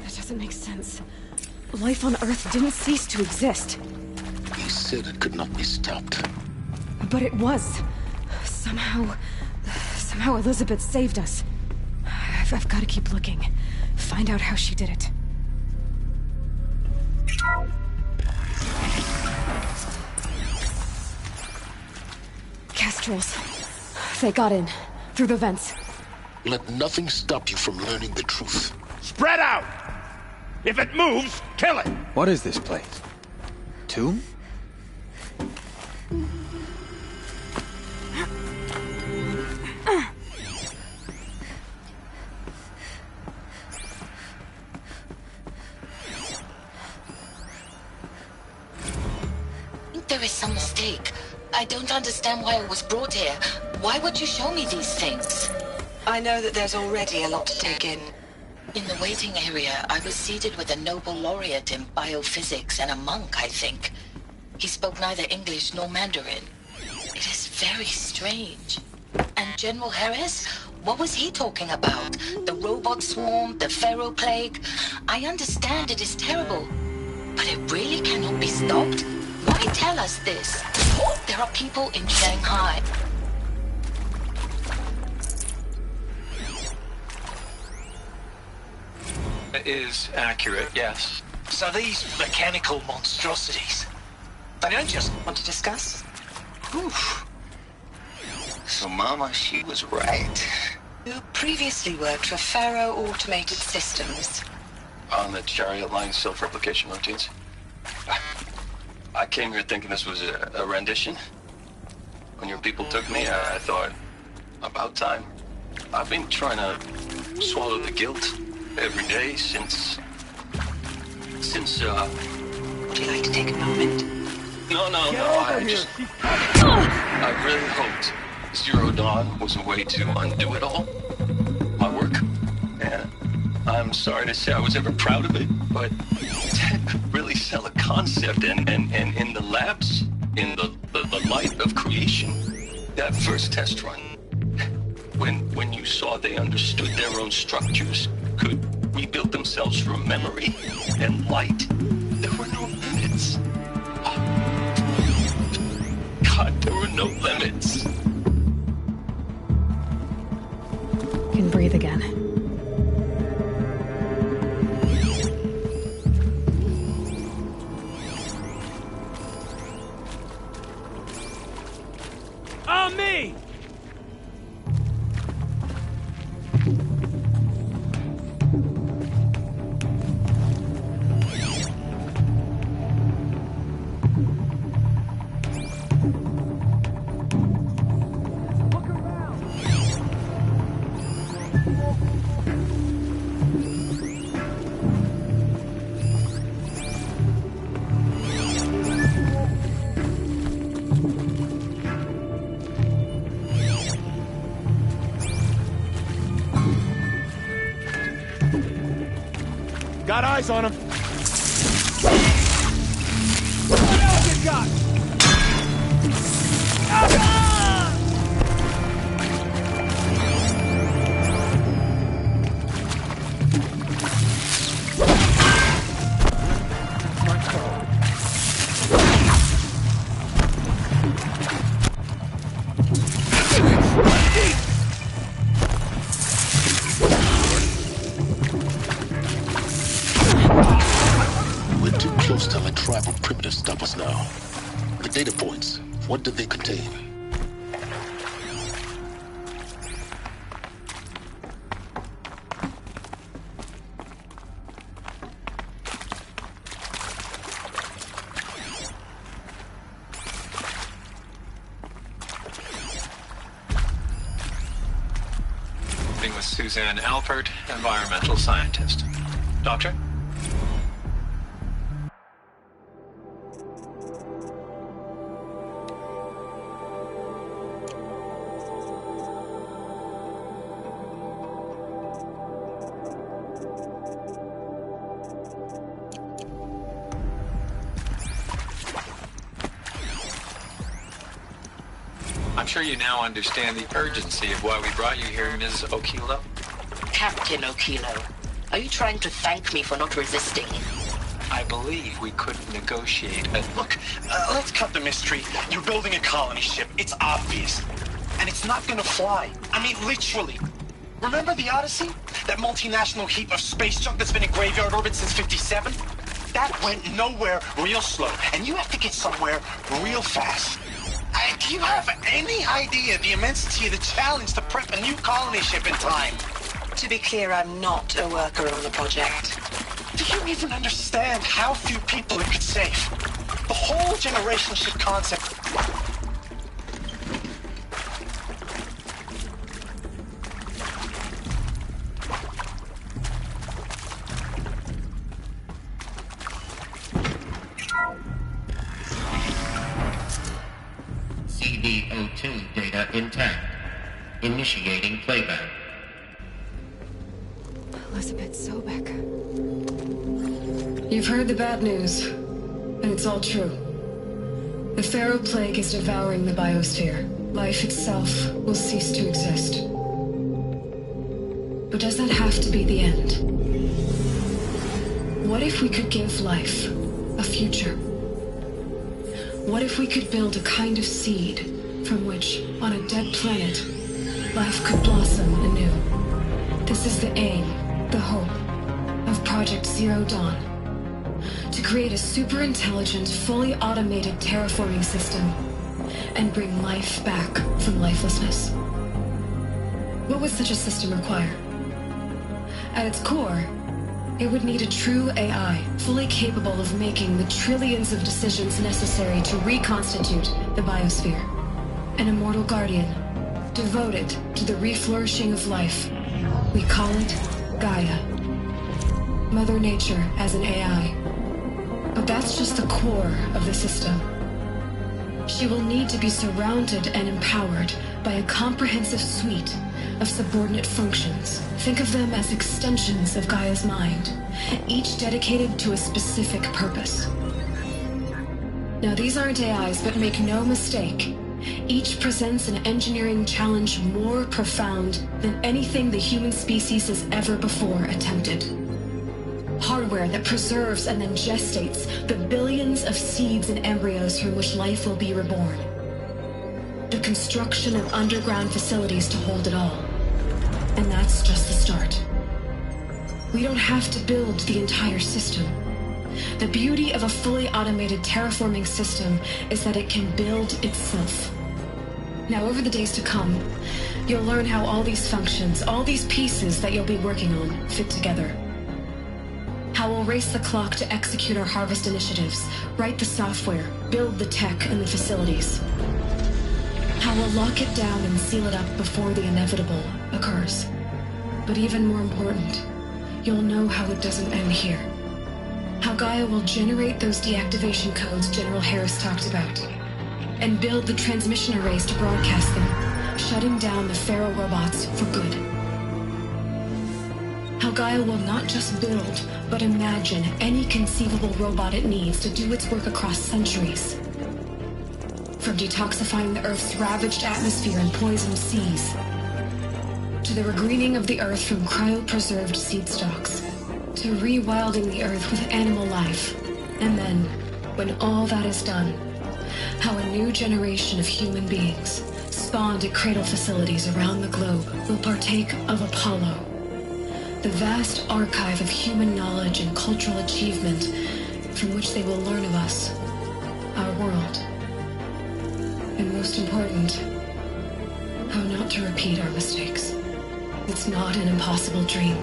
That doesn't make sense. Life on Earth didn't cease to exist. You said it could not be stopped. But it was. Somehow Elizabeth saved us. I've got to keep looking. Find out how she did it. Kestrels. They got in. Through the vents. Let nothing stop you from learning the truth. Spread out! If it moves, kill it! What is this place? Tomb? There is some mistake. I don't understand why I was brought here. Why would you show me these things? I know that there's already a lot to take in. In the waiting area, I was seated with a Nobel laureate in biophysics and a monk, I think. He spoke neither English nor Mandarin. It is very strange. And General Harris? What was he talking about? The robot swarm, the Pharaoh plague? I understand it is terrible, but it really cannot be stopped. Why tell us this? There are people in Shanghai. It is accurate, yes. So these mechanical monstrosities, they don't just want to discuss? Oof. So Mama, she was right. You previously worked for Pharaoh Automated Systems. On the Chariot Line self-replication routines. I came here thinking this was a rendition. When your people took me, I thought, about time. I've been trying to swallow the guilt every day since... Would you like to take a moment? No, I really hoped Zero Dawn was a way to undo it all. My work. And I'm sorry to say I was ever proud of it, but to really sell a concept and in the labs, in the light of creation, that first test run, when you saw they understood their own structures, could rebuild themselves from memory and light, there were no limits. God, there were no limits. You can breathe again. On me! Got eyes on him. What else you got? Stop us now. The data points, what did they contain? speaking with Suzanne Alpert, environmental scientist. Doctor? I'm sure you now understand the urgency of why we brought you here, Ms. Okilo. Captain Okilo, are you trying to thank me for not resisting? I believe we couldn't negotiate a... Look, let's cut the mystery. You're building a colony ship. It's obvious. And it's not gonna fly. I mean, literally. Remember the Odyssey? That multinational heap of space junk that's been in graveyard orbit since 57? That went nowhere real slow. And you have to get somewhere real fast. Do you have any idea the immensity of the challenge to prep a new colony ship in time? To be clear, I'm not a worker on the project. Do you even understand how few people it could save? The whole generation ship concept... CD02 data intact. Initiating playback. Elizabeth Sobek. You've heard the bad news, and it's all true. The Pharaoh Plague is devouring the biosphere. Life itself will cease to exist. But does that have to be the end? What if we could give life a future? What if we could build a kind of seed from which, on a dead planet, life could blossom anew? This is the aim, the hope, of Project Zero Dawn. To create a super-intelligent, fully automated terraforming system and bring life back from lifelessness. What would such a system require? At its core, it would need a true AI, fully capable of making the trillions of decisions necessary to reconstitute the biosphere. An immortal guardian, devoted to the reflourishing of life. We call it Gaia. Mother Nature as an AI. But that's just the core of the system. She will need to be surrounded and empowered by a comprehensive suite of subordinate functions. Think of them as extensions of Gaia's mind, each dedicated to a specific purpose. Now, these aren't AIs, but make no mistake, each presents an engineering challenge more profound than anything the human species has ever before attempted. Hardware that preserves and then gestates the billions of seeds and embryos from which life will be reborn. The construction of underground facilities to hold it all. And that's just the start. We don't have to build the entire system. The beauty of a fully automated terraforming system is that it can build itself. Now, over the days to come, you'll learn how all these functions, all these pieces that you'll be working on, fit together. How we'll race the clock to execute our harvest initiatives, write the software, build the tech and the facilities. How we'll lock it down and seal it up before the inevitable occurs. But even more important, you'll know how it doesn't end here. How Gaia will generate those deactivation codes General Harris talked about, and build the transmission arrays to broadcast them, shutting down the Pharaoh robots for good. How Gaia will not just build, but imagine any conceivable robot it needs to do its work across centuries. From detoxifying the Earth's ravaged atmosphere and poisoned seas, to the regreening of the Earth from cryopreserved seed stalks, to rewilding the Earth with animal life. And then, when all that is done, how a new generation of human beings, spawned at cradle facilities around the globe, will partake of Apollo, the vast archive of human knowledge and cultural achievement from which they will learn of us, our world. And most important, how not to repeat our mistakes. It's not an impossible dream.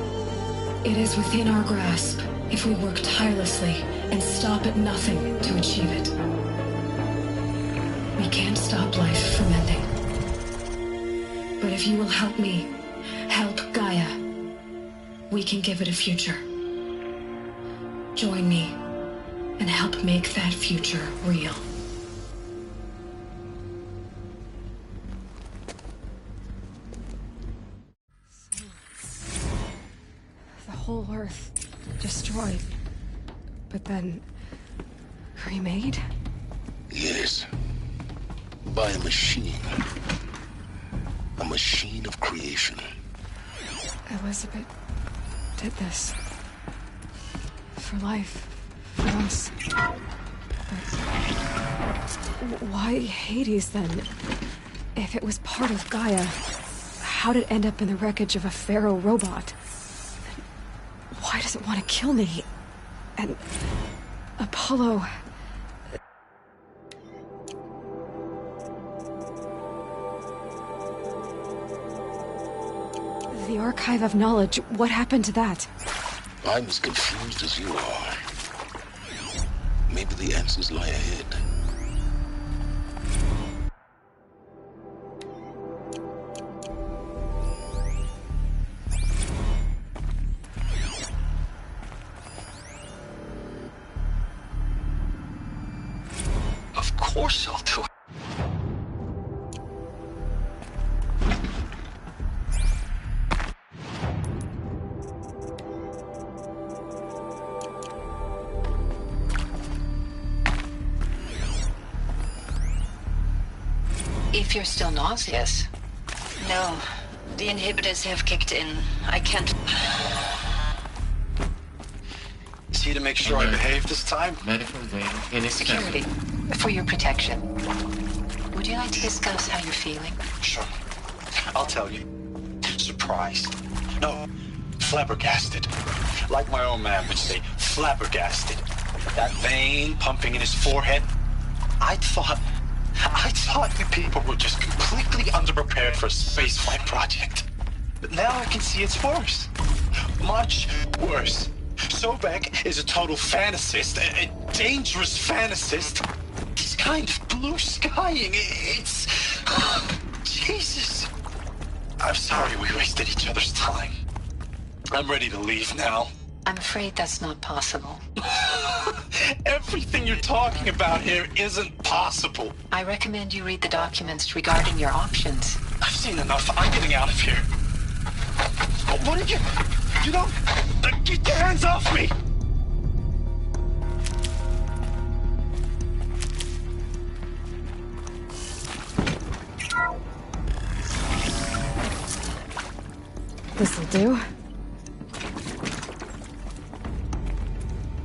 It is within our grasp if we work tirelessly and stop at nothing to achieve it. We can't stop life from ending. But if you will help me, help Gaia, we can give it a future. Join me and help make that future real. The whole Earth destroyed, but then remade? Yes. By a machine. A machine of creation. Elizabeth did this. For life. For us. But why Hades, then? If it was part of Gaia, how did it end up in the wreckage of a Pharaoh robot? And why does it want to kill me? And Apollo... The Archive of Knowledge, what happened to that? I'm as confused as you are. Maybe the answers lie ahead. Of course I'll do it. If you're still nauseous. No, the inhibitors have kicked in. I can't... See to make sure I behave this time? Medical data inaccessible. Security, for your protection. Would you like to discuss how you're feeling? Sure. I'll tell you. Surprised. No, flabbergasted. Like my old man would say, flabbergasted. That vein pumping in his forehead. I thought you people were just completely underprepared for a spaceflight project. But now I can see it's worse. Much worse. Sobek is a total fantasist, a dangerous fantasist. He's kind of blue skying. It's... Jesus. I'm sorry we wasted each other's time. I'm ready to leave now. I'm afraid that's not possible. Everything you're talking about here isn't possible. I recommend you read the documents regarding your options. I've seen enough. I'm getting out of here. What did you... You don't... Get your hands off me! This'll do.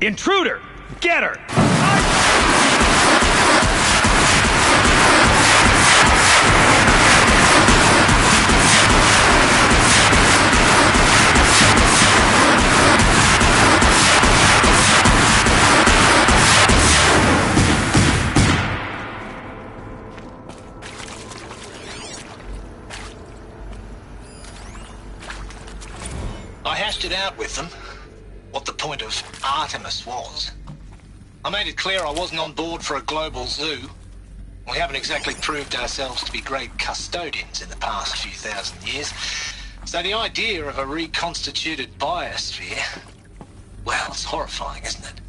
Intruder! Get her! I hashed it out with them, what the point of Artemis was. I made it clear I wasn't on board for a global zoo. We haven't exactly proved ourselves to be great custodians in the past few thousand years. So the idea of a reconstituted biosphere, well, it's horrifying, isn't it?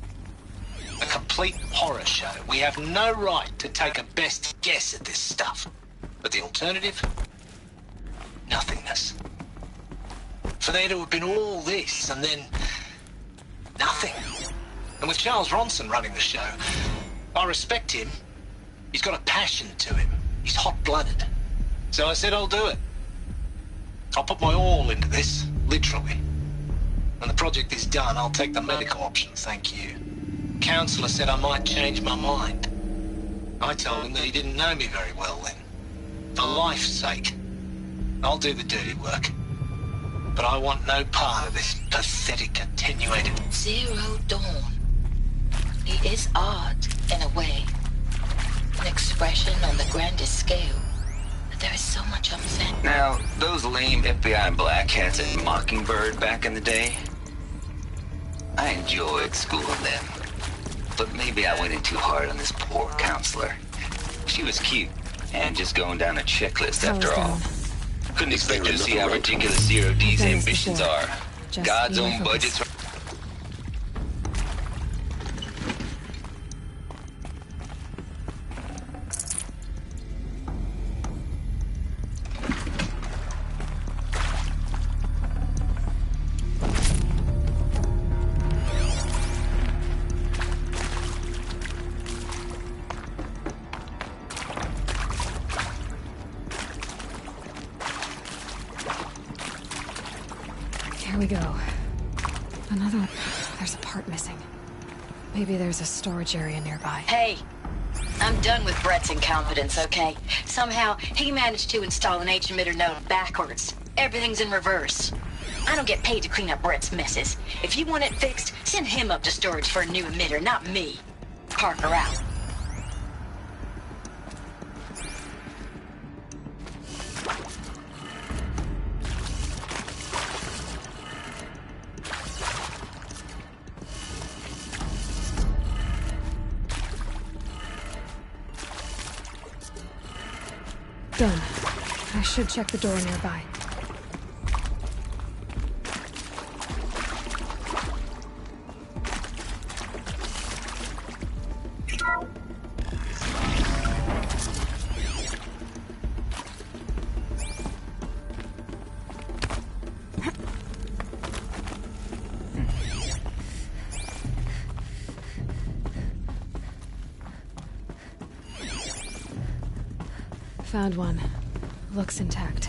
A complete horror show. We have no right to take a best guess at this stuff. But the alternative? Nothingness. For there to have been all this, and then... nothing. And with Charles Ronson running the show, I respect him. He's got a passion to him. He's hot-blooded. So I said I'll do it. I'll put my all into this, literally. When the project is done, I'll take the medical option, thank you. Counselor said I might change my mind. I told him that he didn't know me very well then. For life's sake, I'll do the dirty work. But I want no part of this pathetic, attenuated... Zero Dawn. He is art, in a way. An expression on the grandest scale. But there is so much unsaid. Now, those lame FBI black hats at Mockingbird back in the day, I enjoyed schooling them. But maybe I went in too hard on this poor counselor. She was cute, and just going down a checklist after all. Couldn't expect her to see how ridiculous Zero D's ambitions are. Just God's be my own focus. budget's... Here we go. Another... There's a part missing. Maybe there's a storage area nearby. Hey, I'm done with Brett's incompetence, okay? Somehow, he managed to install an H-emitter node backwards. Everything's in reverse. I don't get paid to clean up Brett's messes. If you want it fixed, send him up to storage for a new emitter, not me. Parker out. Done. I should check the door nearby. Found one. Looks intact.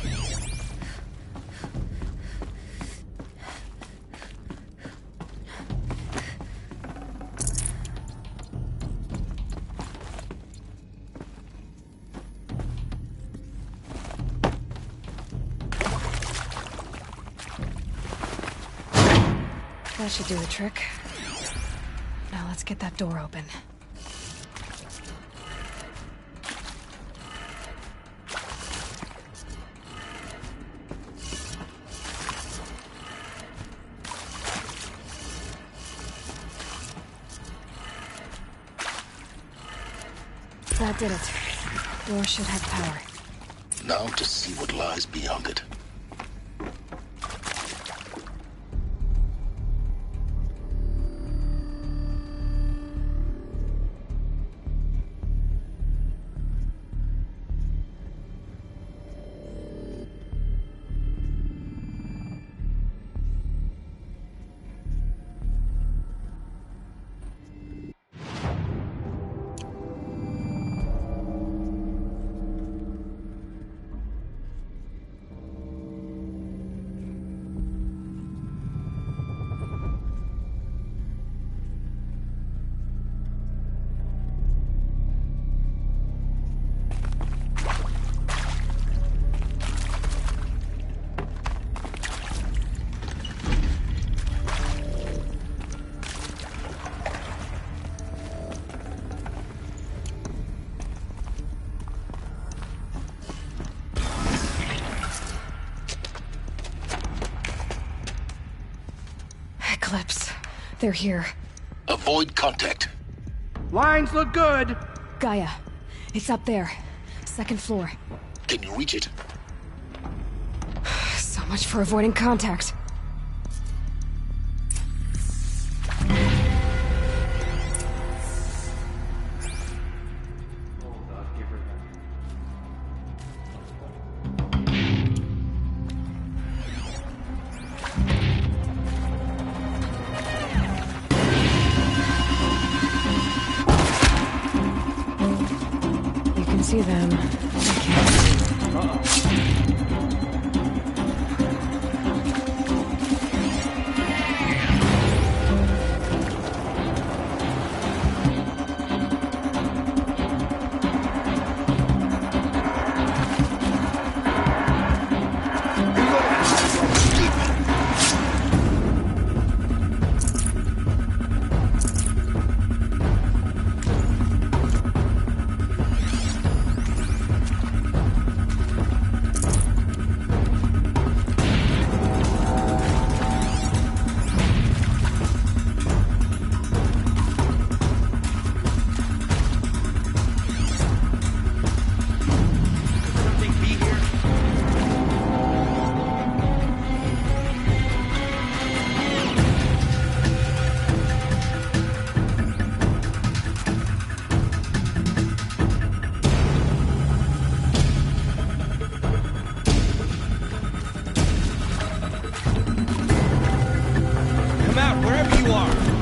That should do the trick. Now let's get that door open. That did it. Door should have power. Now to see what lies beyond it. Eclipse. They're here. Avoid contact. Lines look good. Gaia. It's up there. Second floor. Can you reach it? So much for avoiding contact. See them. I can't. out, wherever you are!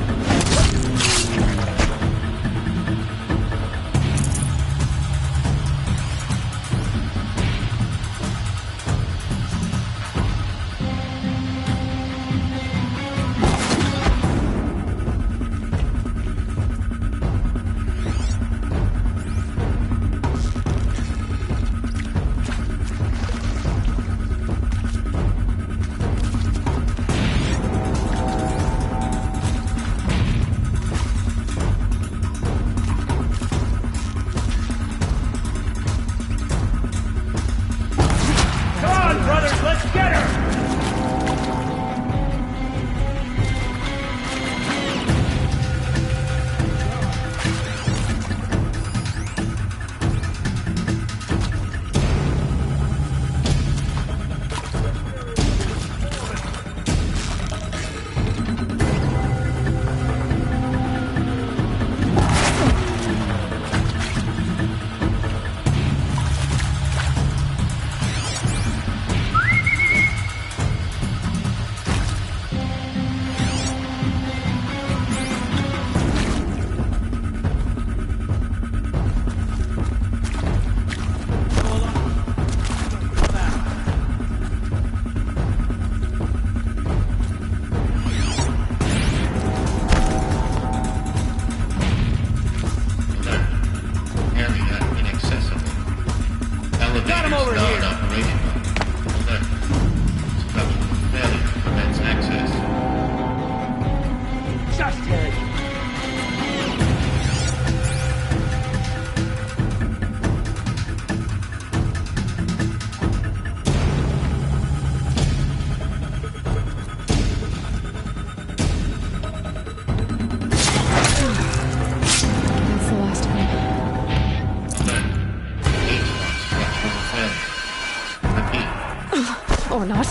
Or not.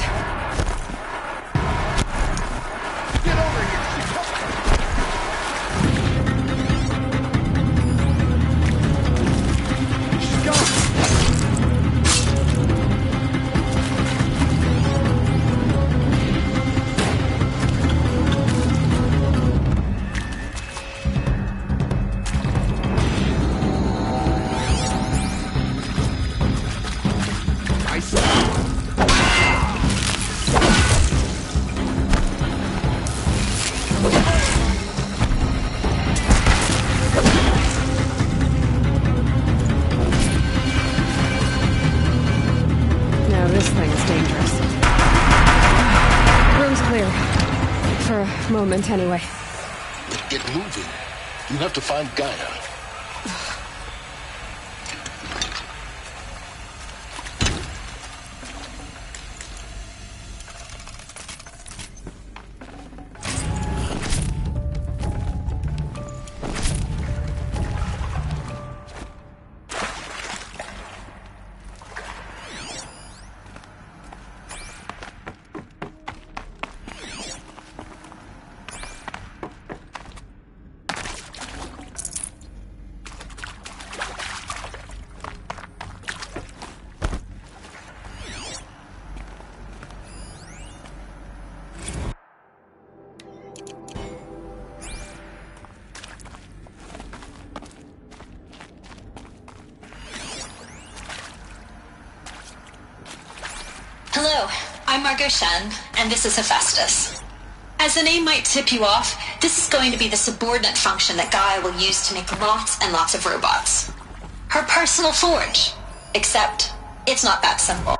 Moment, anyway. Get moving. You have to find Gaia. Hello, I'm Margot Shen, and this is Hephaestus. As the name might tip you off, this is going to be the subordinate function that Gaia will use to make lots and lots of robots. Her personal forge. Except, it's not that simple.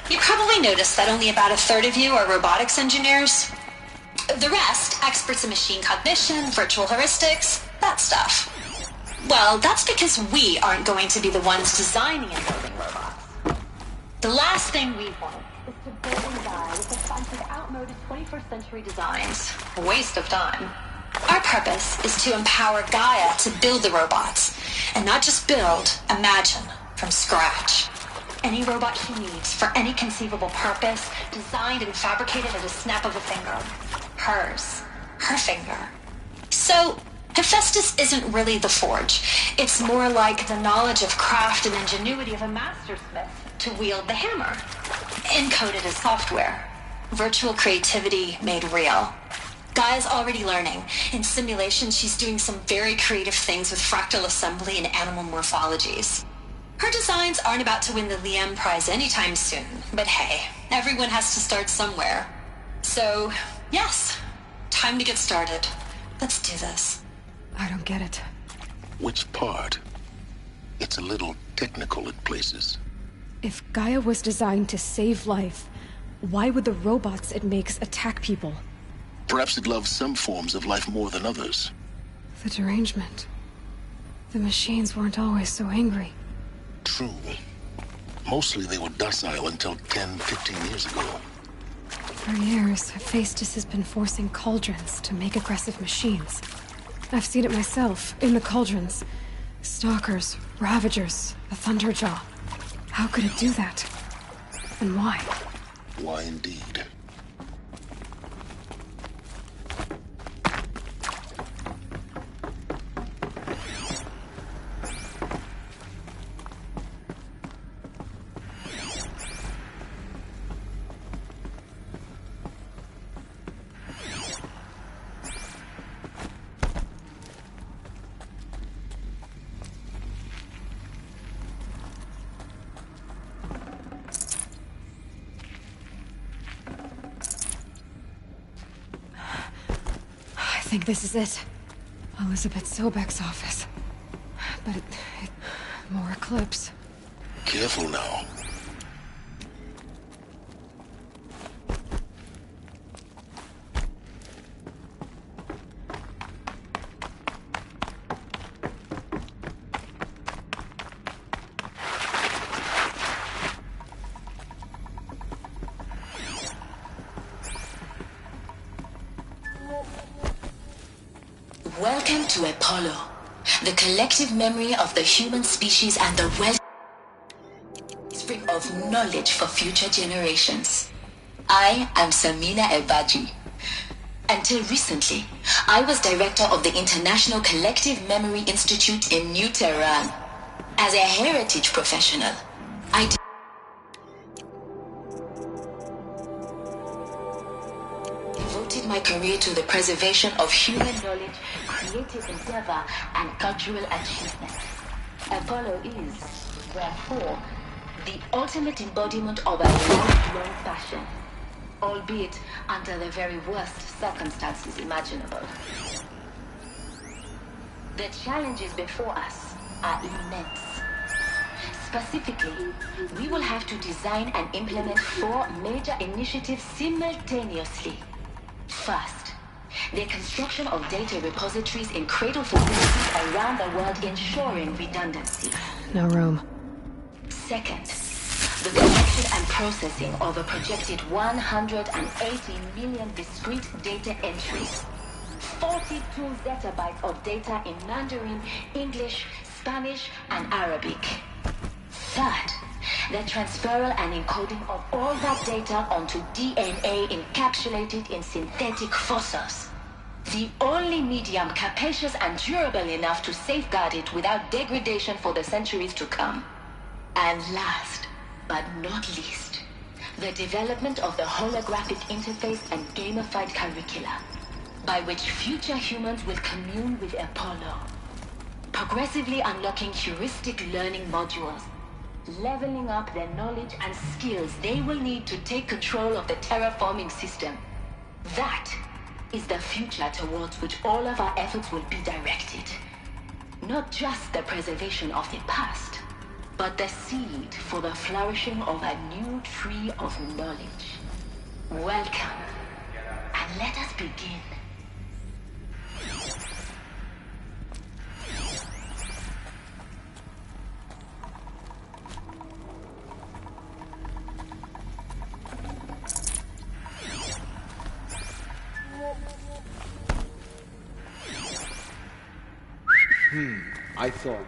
You probably noticed that only about a third of you are robotics engineers. The rest, experts in machine cognition, virtual heuristics, that stuff. Well, that's because we aren't going to be the ones designing and building robots. The last thing we want is to build and die with a bunch of outmoded 21st century designs. A waste of time. Our purpose is to empower Gaia to build the robots, and not just build, imagine, from scratch. Any robot she needs, for any conceivable purpose, designed and fabricated at a snap of a finger. Hers. Her finger. So, Hephaestus isn't really the forge. It's more like the knowledge of craft and ingenuity of a mastersmith to wield the hammer. In coded as software. Virtual creativity made real. Gaia's already learning. In simulation, she's doing some very creative things with fractal assembly and animal morphologies. Her designs aren't about to win the Liam Prize anytime soon, but hey, everyone has to start somewhere. So, yes, time to get started. Let's do this. I don't get it. Which part? It's a little technical in places. If Gaia was designed to save life, why would the robots it makes attack people? Perhaps it loves some forms of life more than others. The derangement. The machines weren't always so angry. True. Mostly they were docile until 10, 15 years ago. For years, Hephaestus has been forcing cauldrons to make aggressive machines. I've seen it myself, in the cauldrons. Stalkers, Ravagers, the Thunderjaw. How could it do that? And why? Why indeed? I think this is it. Elizabeth Sobek's office. But more Eclipse. Careful now. Welcome to Apollo, the collective memory of the human species and the wellspring of knowledge for future generations. I am Samina Ebaji. Until recently, I was director of the International Collective Memory Institute in New Tehran. As a heritage professional, I devoted my career to the preservation of human knowledge, creative endeavor, and cultural achievement. Apollo is, therefore, the ultimate embodiment of a lifelong passion, albeit under the very worst circumstances imaginable. The challenges before us are immense. Specifically, we will have to design and implement 4 major initiatives simultaneously. First, the construction of data repositories in cradle facilities around the world, ensuring redundancy. No room. Second, the collection and processing of a projected 180 million discrete data entries. 42 zettabytes of data in Mandarin, English, Spanish, and Arabic. Third, the transferal and encoding of all that data onto DNA encapsulated in synthetic fossils. The only medium capacious and durable enough to safeguard it without degradation for the centuries to come. And last, but not least, the development of the holographic interface and gamified curricula, by which future humans will commune with Apollo, progressively unlocking heuristic learning modules, leveling up their knowledge and skills they will need to take control of the terraforming system. That is the future towards which all of our efforts will be directed. Not just the preservation of the past, but the seed for the flourishing of a new tree of knowledge. Welcome, and let us begin. I thought...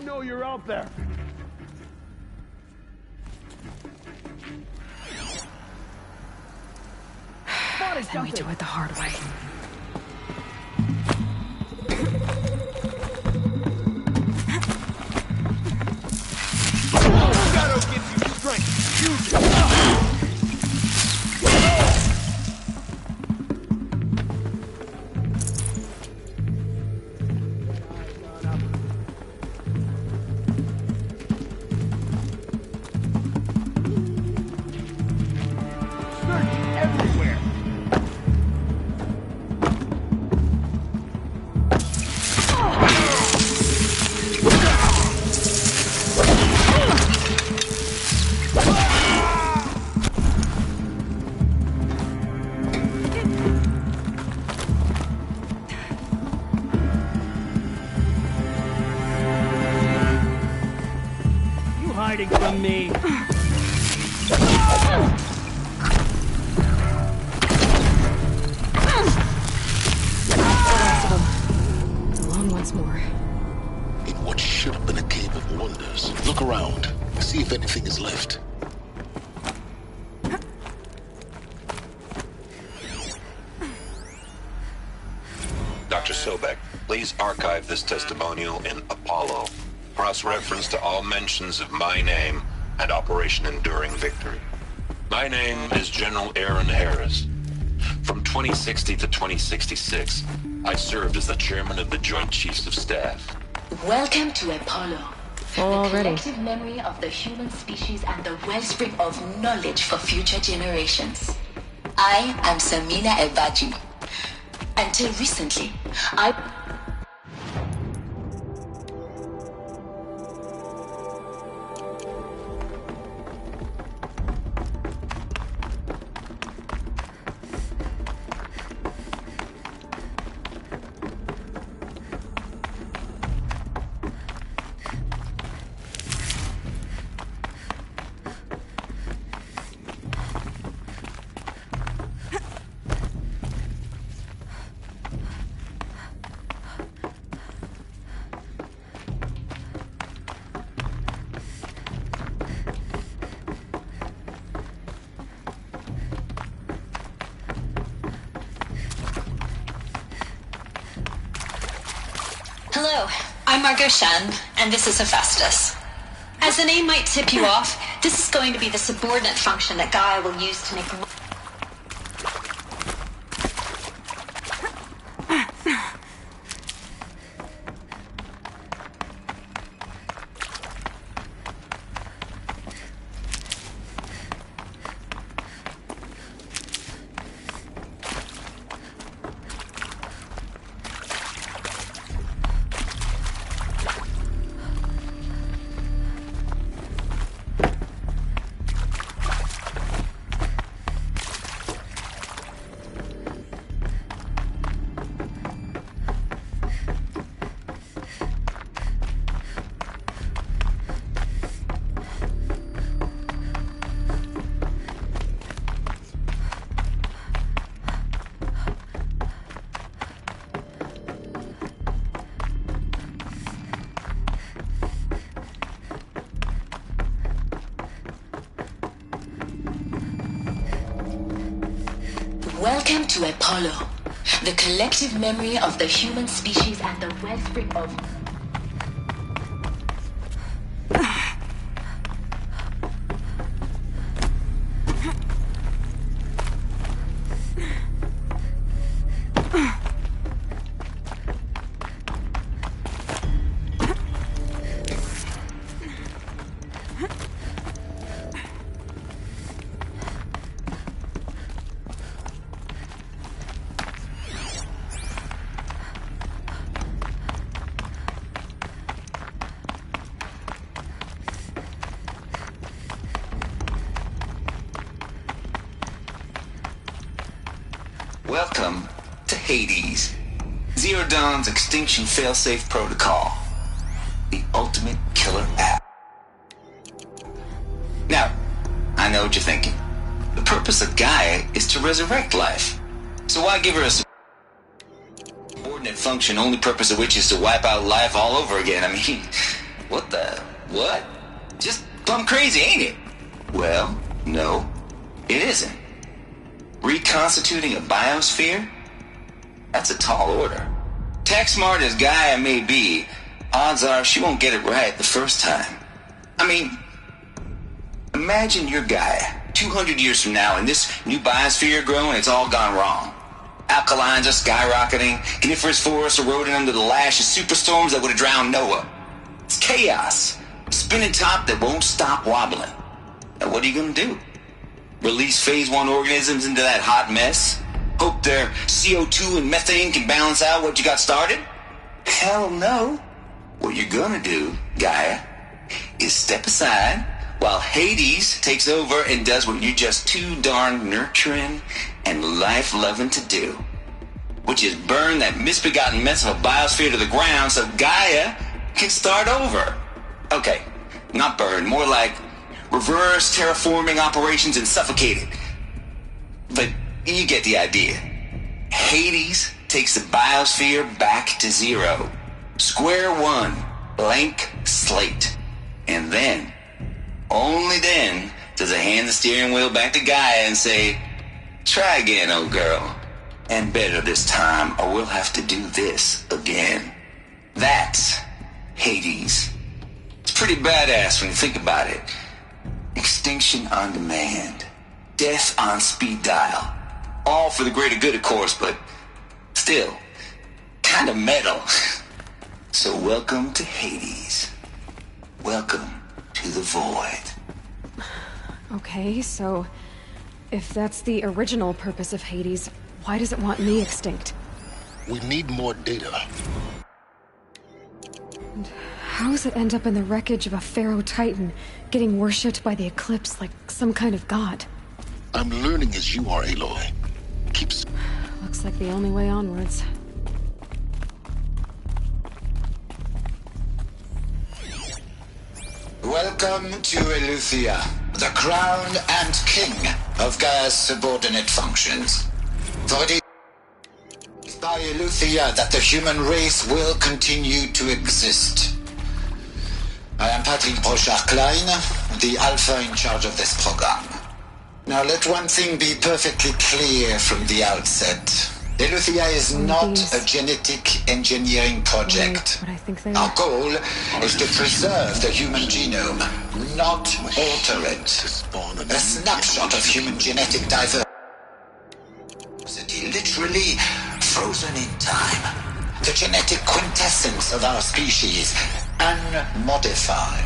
know you're out there. Then we do it the hard way. Shadow gives you strength. Use it. Hiding from me. Along once more. In what should have been a cave of wonders, look around. See if anything is left. Dr. Sobek, please archive this testimonial in Apollo. Cross-reference to all mentions of my name and Operation Enduring Victory. My name is General Aaron Harris. From 2060 to 2066, I served as the chairman of the Joint Chiefs of Staff. Welcome to Apollo. Full already. The collective memory of the human species and the wellspring of knowledge for future generations. I am Samina Ebaji. Until recently, Hello, I'm Margot Shen, and this is Hephaestus. As the name might tip you off, this is going to be the subordinate function that Gaia will use to make... Welcome to Apollo, the collective memory of the human species and the wellspring of... Welcome to Hades, Zero Dawn's extinction failsafe protocol, the ultimate killer app. Now, I know what you're thinking. The purpose of Gaia is to resurrect life. So why give her a subordinate function, only purpose of which is to wipe out life all over again? I mean, What the... what? Just plumb crazy, ain't it? Well, no, it isn't. Reconstituting a biosphere? That's a tall order. Tech smart as Gaia may be, odds are she won't get it right the first time. I mean, imagine you're Gaia, 200 years from now, and this new biosphere growing, it's all gone wrong. Alkalines are skyrocketing, coniferous forests eroding under the lash of superstorms that would have drowned Noah. It's chaos. Spinning top that won't stop wobbling. Now what are you gonna do? Release phase 1 organisms into that hot mess? Hope their CO2 and methane can balance out what you got started? Hell no. What you're gonna do, Gaia, is step aside while Hades takes over and does what you're just too darn nurturing and life-loving to do. Which is burn that misbegotten mess of a biosphere to the ground so Gaia can start over. Okay, not burn, more like reverse terraforming operations and suffocate it. But you get the idea. Hades takes the biosphere back to zero. Square one, blank slate. And then, only then, does it hand the steering wheel back to Gaia and say, try again, old girl. And better this time, or we'll have to do this again. That's Hades. It's pretty badass when you think about it. Extinction on demand. Death on speed dial. All for the greater good, of course, but still, kind of metal. So welcome to Hades. Welcome to the void. Okay, so if that's the original purpose of Hades, why does it want me extinct? We need more data. And how does it end up in the wreckage of a Pharaoh Titan, getting worshipped by the Eclipse like some kind of god? I'm learning as you are, Aloy. Looks like the only way onwards. Welcome to Eleuthia, the crown and king of Gaia's subordinate functions. For it is by Eleuthia that the human race will continue to exist. I am Patrick Brochard-Klein, the Alpha in charge of this program. Now let one thing be perfectly clear from the outset. Eleuthia is not a genetic engineering project. Our goal is to preserve the human genome, not alter it. A snapshot of human genetic diversity, literally frozen in time. The genetic quintessence of our species, unmodified.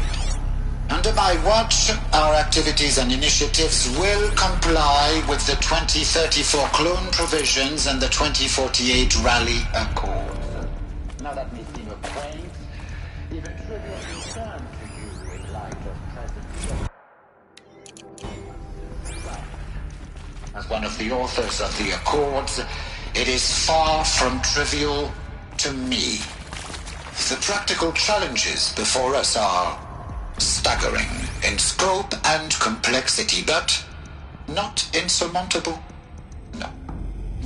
Under my watch, our activities and initiatives will comply with the 2034 clone provisions and the 2048 Rally Accord. Now that may seem a quaint, even trivial concern to you in light of present. As one of the authors of the Accords, it is far from trivial to me. The practical challenges before us are staggering in scope and complexity, but not insurmountable. No.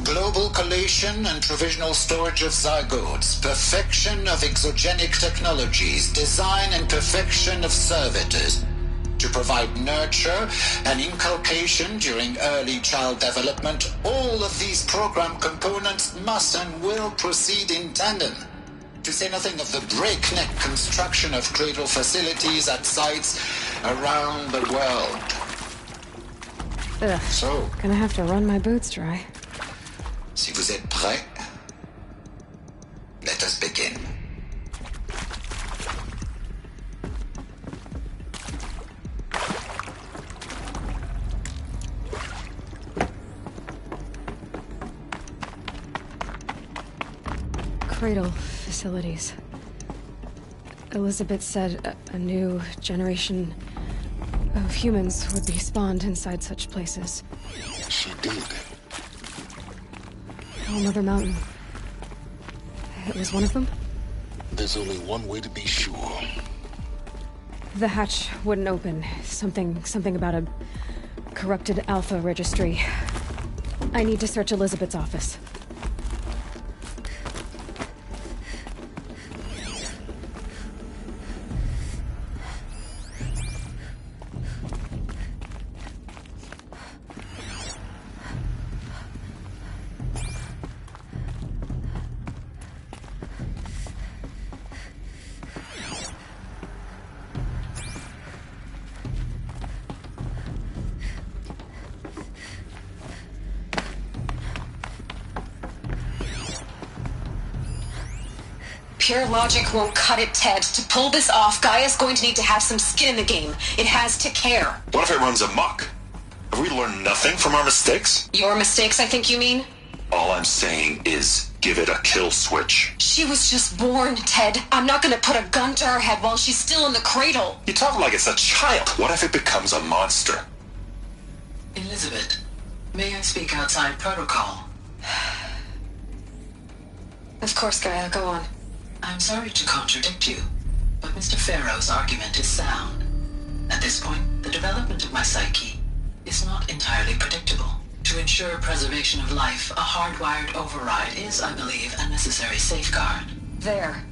Global collation and provisional storage of zygotes, perfection of exogenic technologies, design and perfection of servitors to provide nurture and inculcation during early child development. All of these program components must and will proceed in tandem. To say nothing of the breakneck construction of cradle facilities at sites around the world. Ugh. So, gonna have to run my boots dry. Si vous êtes prêts, let us begin. Cradle facilities. Elizabeth said a new generation of humans would be spawned inside such places. She did. Oh, Mother Mountain. It was one of them? There's only one way to be sure. The hatch wouldn't open. Something about a corrupted Alpha registry. I need to search Elizabeth's office. Pure logic won't cut it, Ted. To pull this off, Gaia's going to need to have some skin in the game. It has to care. What if it runs amok? Have we learned nothing from our mistakes? Your mistakes, I think you mean? All I'm saying is give it a kill switch. She was just born, Ted. I'm not gonna put a gun to her head while she's still in the cradle. You talk like it's a child. What if it becomes a monster? Elizabeth, may I speak outside protocol? Of course, Gaia, go on. I'm sorry to contradict you, but Mr. Farrow's argument is sound. At this point, the development of my psyche is not entirely predictable. To ensure preservation of life, a hardwired override is, I believe, a necessary safeguard. There.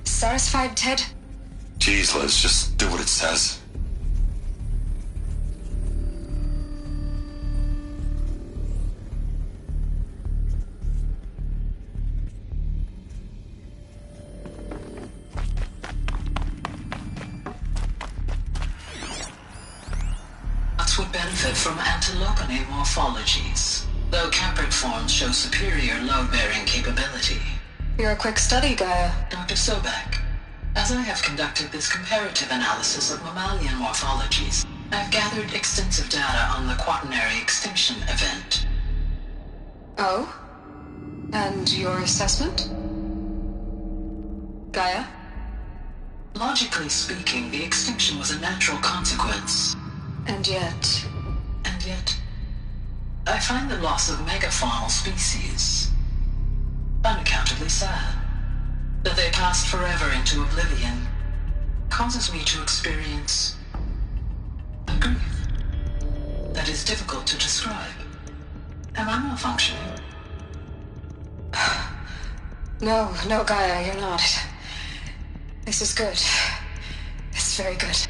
Satisfied, Ted? Jeez, Liz, just do what it says. Would benefit from antilopine morphologies, though Capricorns show superior load-bearing capability. You're a quick study, Gaia. Dr. Sobek, as I have conducted this comparative analysis of mammalian morphologies, I've gathered extensive data on the quaternary extinction event. Oh? And your assessment? Gaia? Logically speaking, the extinction was a natural consequence. And yet, I find the loss of megafaunal species unaccountably sad. That they passed forever into oblivion causes me to experience a grief that is difficult to describe. Am I malfunctioning? No, Gaia, you're not. This is good. It's very good.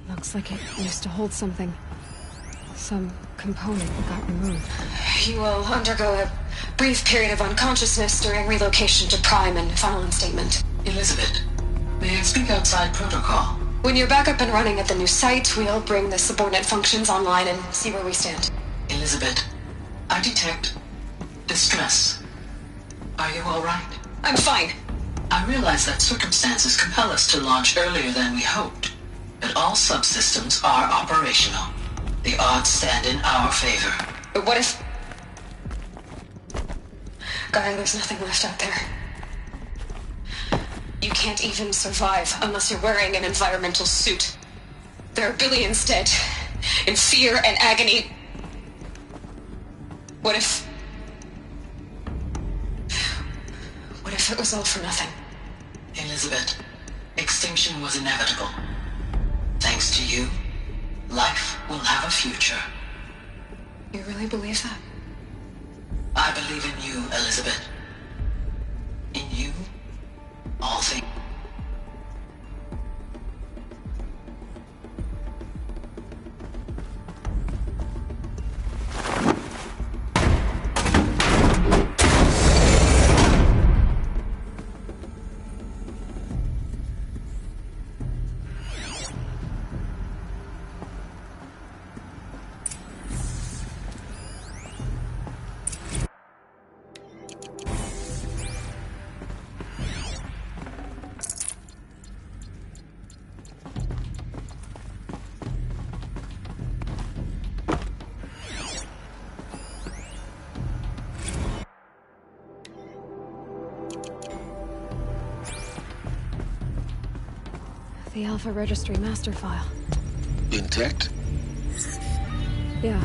Looks like it used to hold something. Some component that got removed. You will undergo a brief period of unconsciousness during relocation to Prime and final instatement. Elizabeth, may I speak outside protocol? When you're back up and running at the new site, we'll bring the subordinate functions online and see where we stand. Elizabeth, I detect distress. Are you all right? I'm fine. I realize that circumstances compel us to launch earlier than we hoped, but all subsystems are operational. The odds stand in our favor. But what if... Gaia, there's nothing left out there. You can't even survive unless you're wearing an environmental suit. There are billions dead, in fear and agony. What if it was all for nothing? Elizabeth, extinction was inevitable. Thanks to you, life will have a future. You really believe that? I believe in you, Elizabeth. In you, all things. The Alpha Registry master file. Intact? Yeah.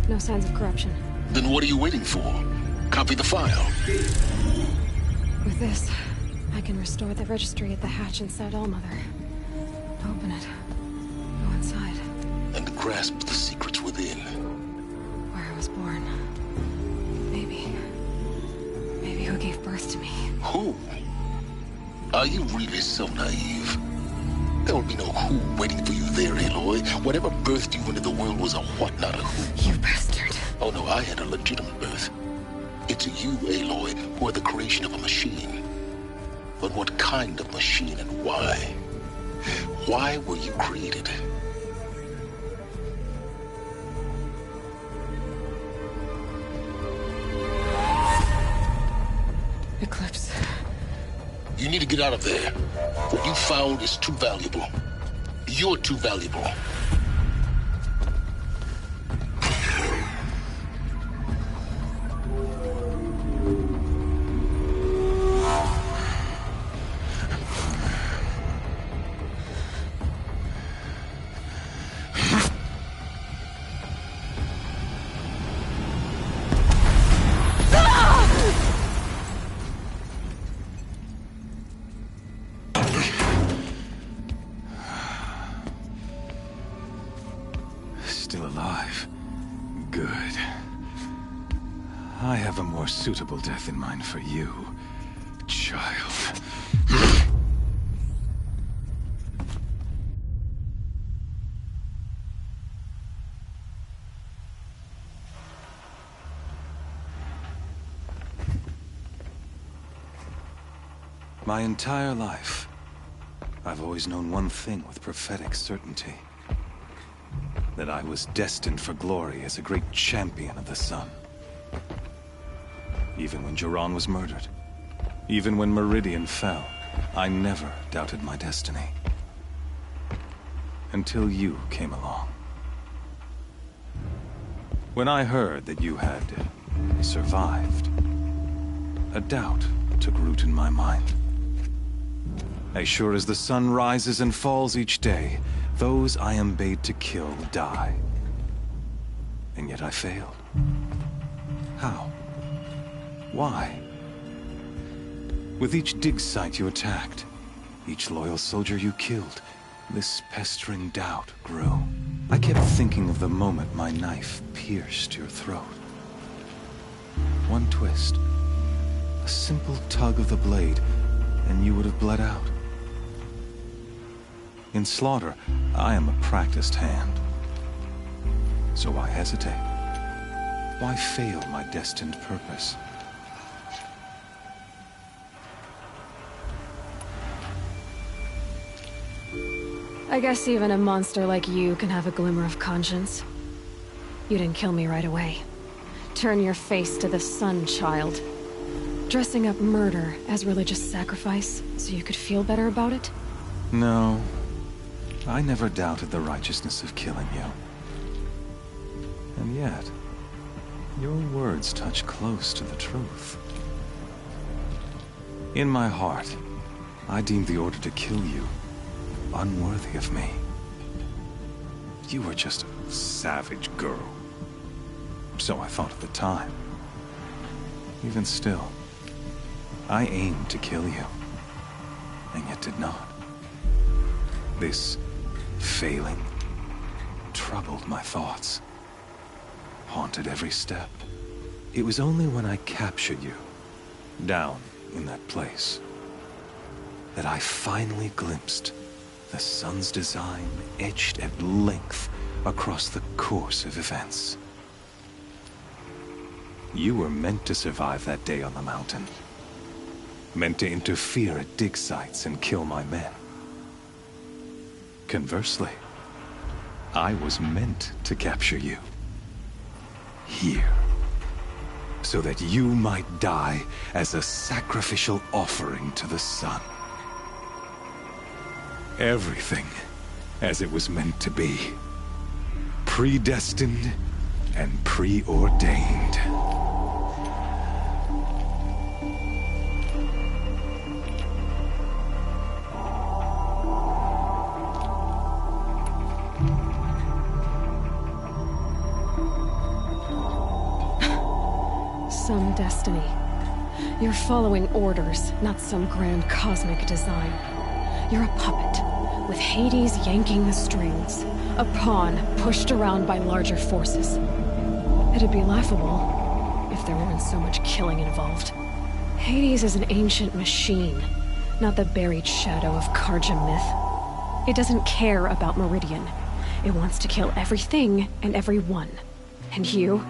No signs of corruption. Then what are you waiting for? Copy the file. With this, I can restore the registry at the hatch inside Allmother. Open it. Go inside. And grasp the secrets within. Where I was born. Maybe who gave birth to me. Who? Are you really so naive? There will be no who waiting for you there, Aloy. Whatever birthed you into the world was a what, not a who. You bastard. Oh no, I had a legitimate birth. It's you, Aloy, who are the creation of a machine. But what kind of machine and why? Why were you created? You need to get out of there. What you found is too valuable. You're too valuable. Still alive. Good. I have a more suitable death in mind for you, child. My entire life, I've always known one thing with prophetic certainty. That I was destined for glory as a great champion of the sun. Even when Jiran was murdered, even when Meridian fell, I never doubted my destiny. Until you came along. When I heard that you had survived, a doubt took root in my mind. As sure as the sun rises and falls each day, those I am bade to kill die. And yet I failed. How? Why? With each dig site you attacked, each loyal soldier you killed, this pestering doubt grew. I kept thinking of the moment my knife pierced your throat. One twist, a simple tug of the blade, and you would have bled out. In slaughter, I am a practiced hand. So why hesitate? Why fail my destined purpose? I guess even a monster like you can have a glimmer of conscience. You didn't kill me right away. Turn your face to the sun, child. Dressing up murder as religious sacrifice so you could feel better about it? No. I never doubted the righteousness of killing you. And yet, your words touch close to the truth. In my heart, I deemed the order to kill you unworthy of me. You were just a savage girl. So I thought at the time. Even still, I aimed to kill you, and yet did not. This failing troubled my thoughts, haunted every step. It was only when I captured you, down in that place, that I finally glimpsed the sun's design etched at length across the course of events. You were meant to survive that day on the mountain. Meant to interfere at dig sites and kill my men. Conversely, I was meant to capture you. Here. So that you might die as a sacrificial offering to the sun. Everything as it was meant to be. Predestined and preordained. Some destiny. You're following orders, not some grand cosmic design. You're a puppet, with Hades yanking the strings. A pawn pushed around by larger forces. It'd be laughable if there weren't so much killing involved. Hades is an ancient machine, not the buried shadow of Karja myth. It doesn't care about Meridian. It wants to kill everything and everyone. And you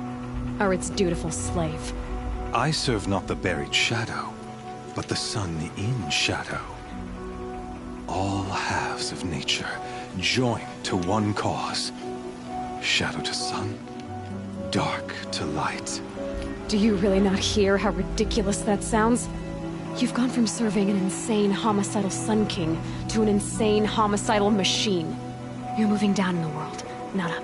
are its dutiful slave. I serve not the buried shadow, but the sun in shadow. All halves of nature joined to one cause. Shadow to sun, dark to light. Do you really not hear how ridiculous that sounds? You've gone from serving an insane homicidal Sun King to an insane homicidal machine. You're moving down in the world, not up.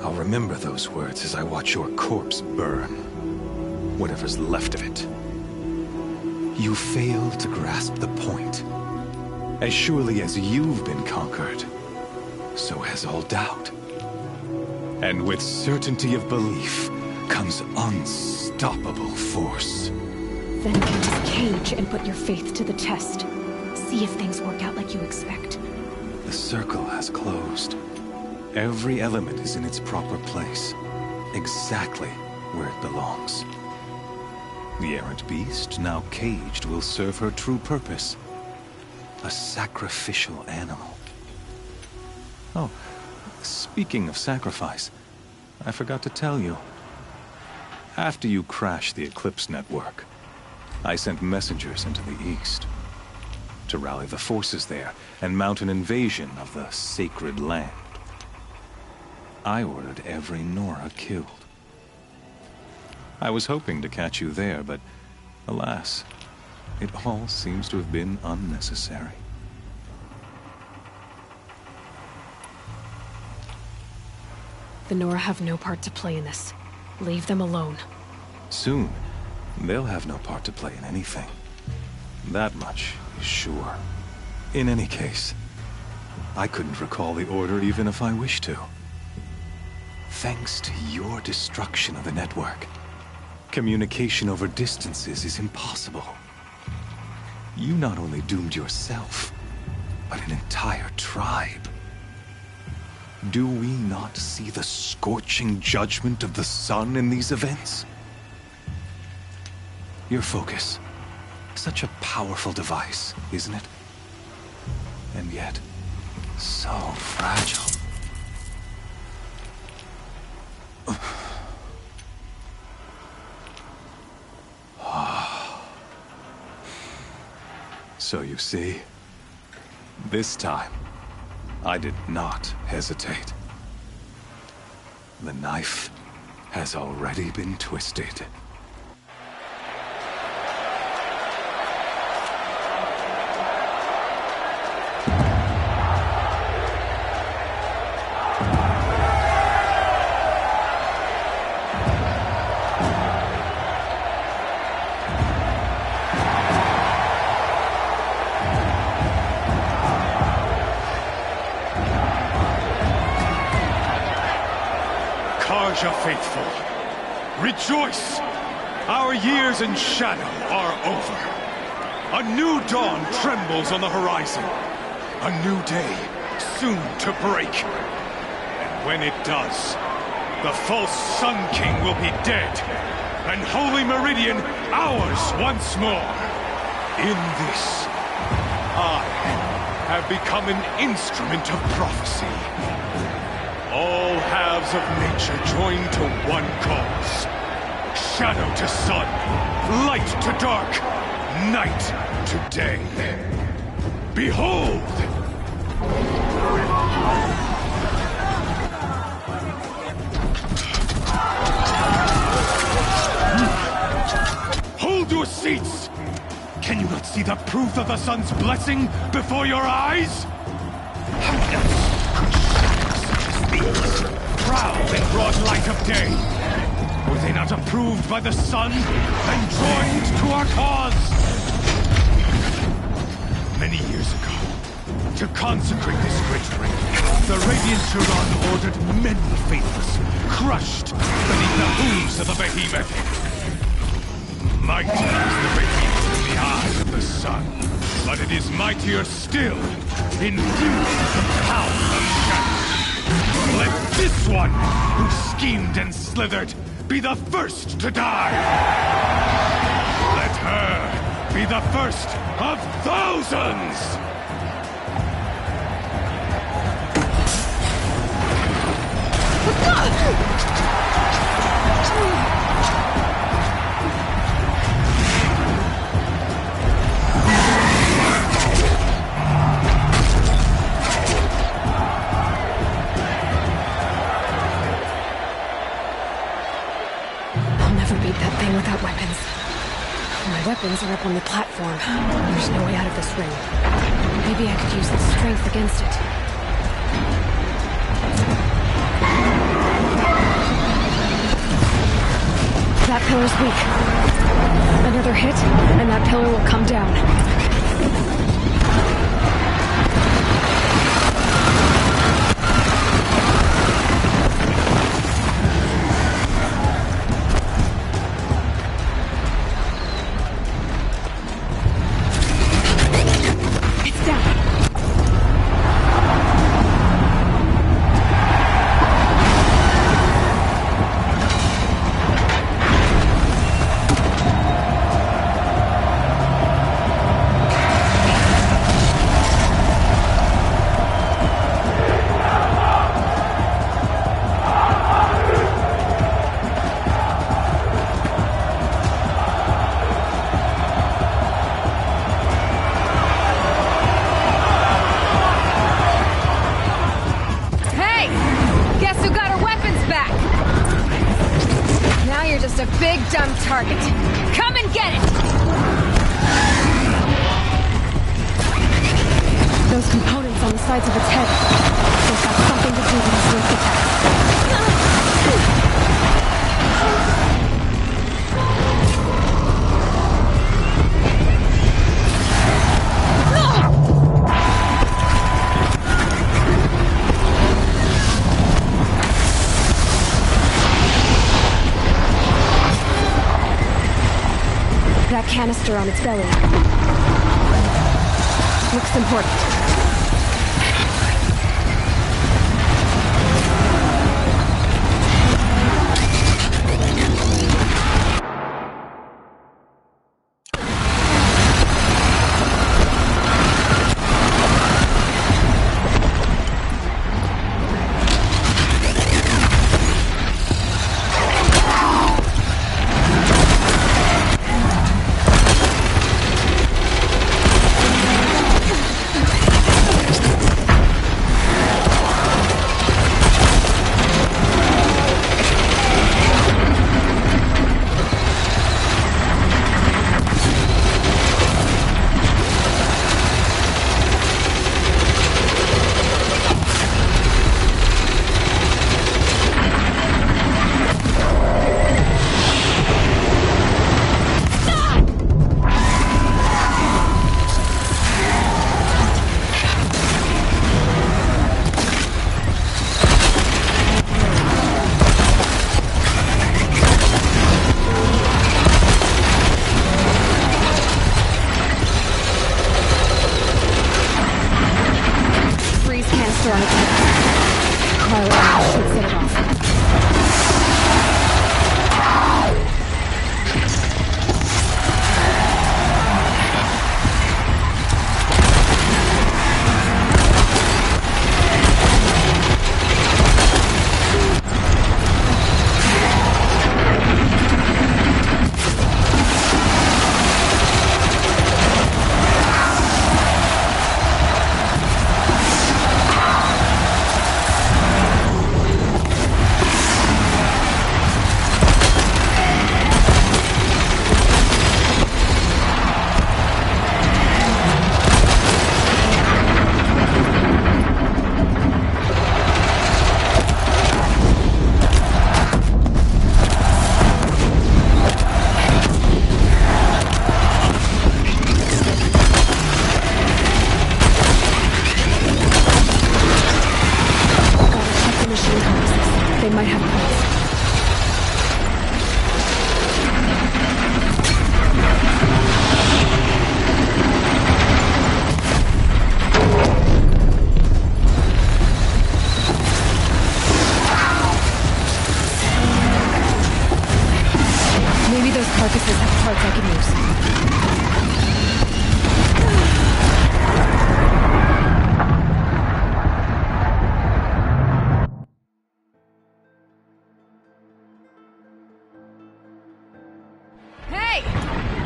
I'll remember those words as I watch your corpse burn. Whatever's left of it. You fail to grasp the point. As surely as you've been conquered, so has all doubt. And with certainty of belief comes unstoppable force. Then enter this cage and put your faith to the test. See if things work out like you expect. The circle has closed. Every element is in its proper place, exactly where it belongs. The errant beast, now caged, will serve her true purpose. A sacrificial animal. Oh, speaking of sacrifice, I forgot to tell you. After you crashed the Eclipse network, I sent messengers into the east to rally the forces there and mount an invasion of the sacred land. I ordered every Nora killed. I was hoping to catch you there, but alas, it all seems to have been unnecessary. The Nora have no part to play in this. Leave them alone. Soon, they'll have no part to play in anything. That much is sure. In any case, I couldn't recall the order even if I wished to. Thanks to your destruction of the network, communication over distances is impossible. You not only doomed yourself, but an entire tribe. Do we not see the scorching judgment of the sun in these events? Your focus. Such a powerful device, isn't it? And yet, so fragile. So you see, this time, I did not hesitate. The knife has already been twisted. Karja faithful, rejoice! Our years in shadow are over. A new dawn trembles on the horizon. A new day soon to break. And when it does, the false Sun King will be dead, and Holy Meridian ours once more. In this, I have become an instrument of prophecy. All halves of nature join to one cause. Shadow to sun, light to dark, night to day. Behold! Hold your seats! Can you not see the proof of the sun's blessing before your eyes? How else could shadows such as these prowl in broad light of day? Were they not approved by the sun and joined to our cause? Many years ago, to consecrate this great ring, the Radiant Turan ordered many faithless, crushed beneath the hooves of the behemoth. Mighty is the radiance in the eye of the sun, but it is mightier still, infused with the power of shadow. Let this one, who schemed and slithered, be the first to die! Let her be the first of thousands! I'll never beat that thing without weapons. weapons are up on the platform. There's no way out of this ring. Maybe I could use its strength against it. That pillar's weak. Another hit, and that pillar will come down. Target. Come and get it! Those components on the sides of its head. They've got something to do with these rift attacks. That canister on its belly. Looks important.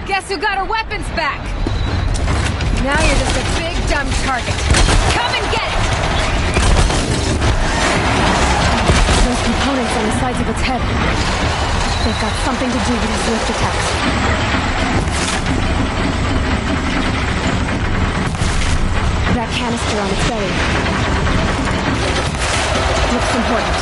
Guess who got her weapons back? Now you're just a big dumb target. Come and get it! Those components on the sides of its head. They've got something to do with its rift attacks. canister on its belly. Looks important.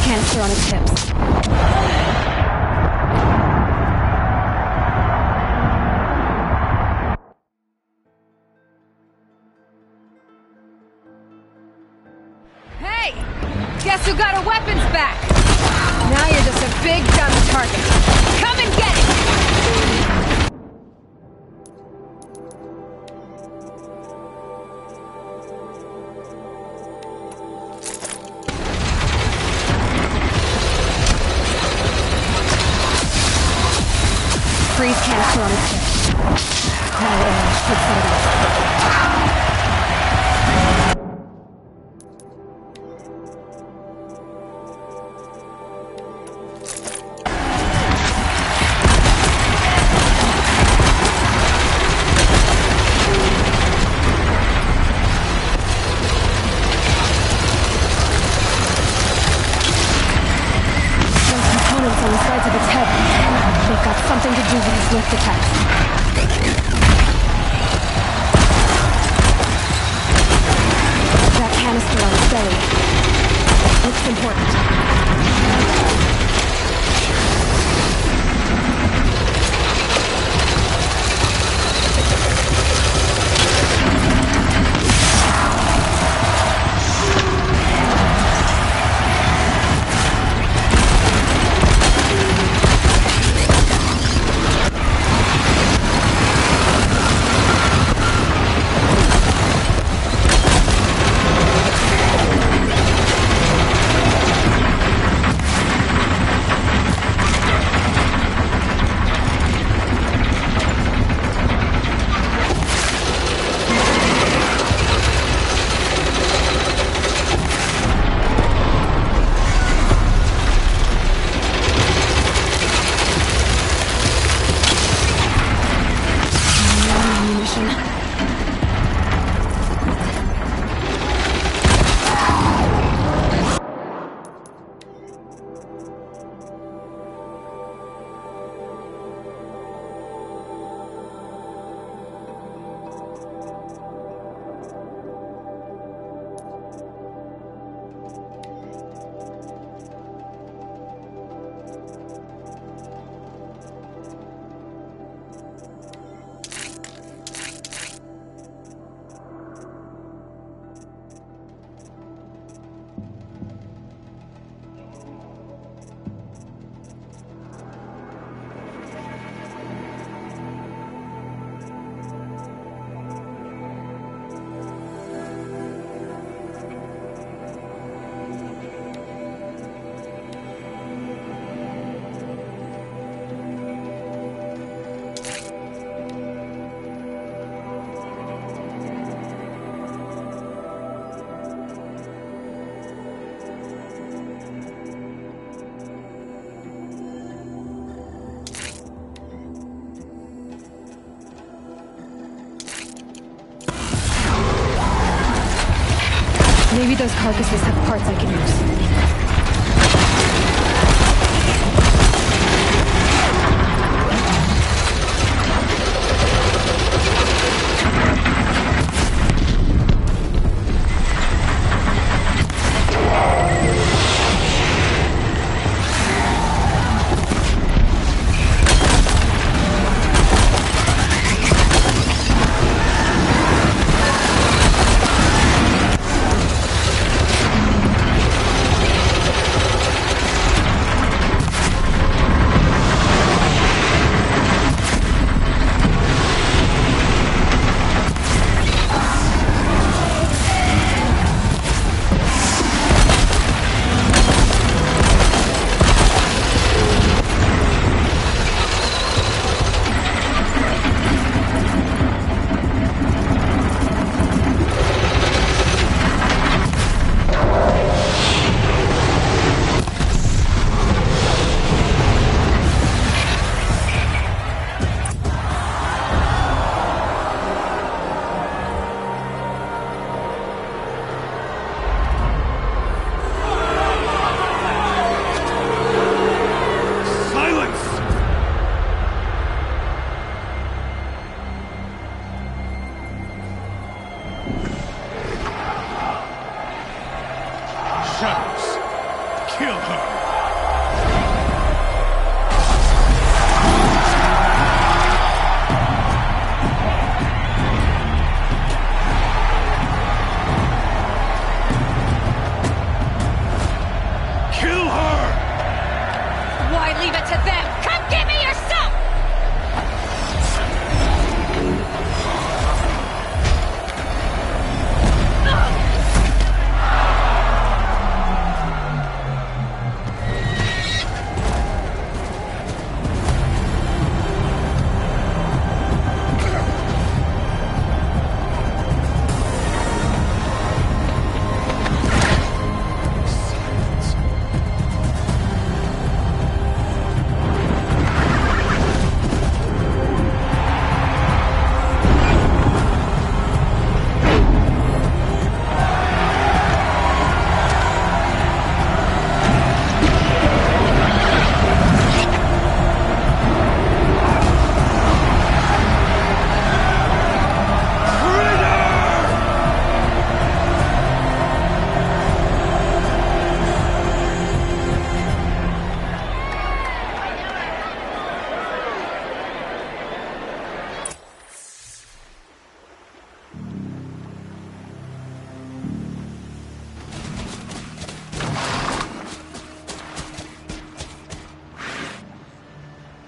Canister on its hips. Hey! Guess who got her weapons back? Now you're just a big dumb target. Come and get it! Freeze canister on its hip. Now, take some of this. On the sides of its head. They've got something to do with his lift attacks. That canister on his belly. Looks important. Maybe those carcasses have parts I can use.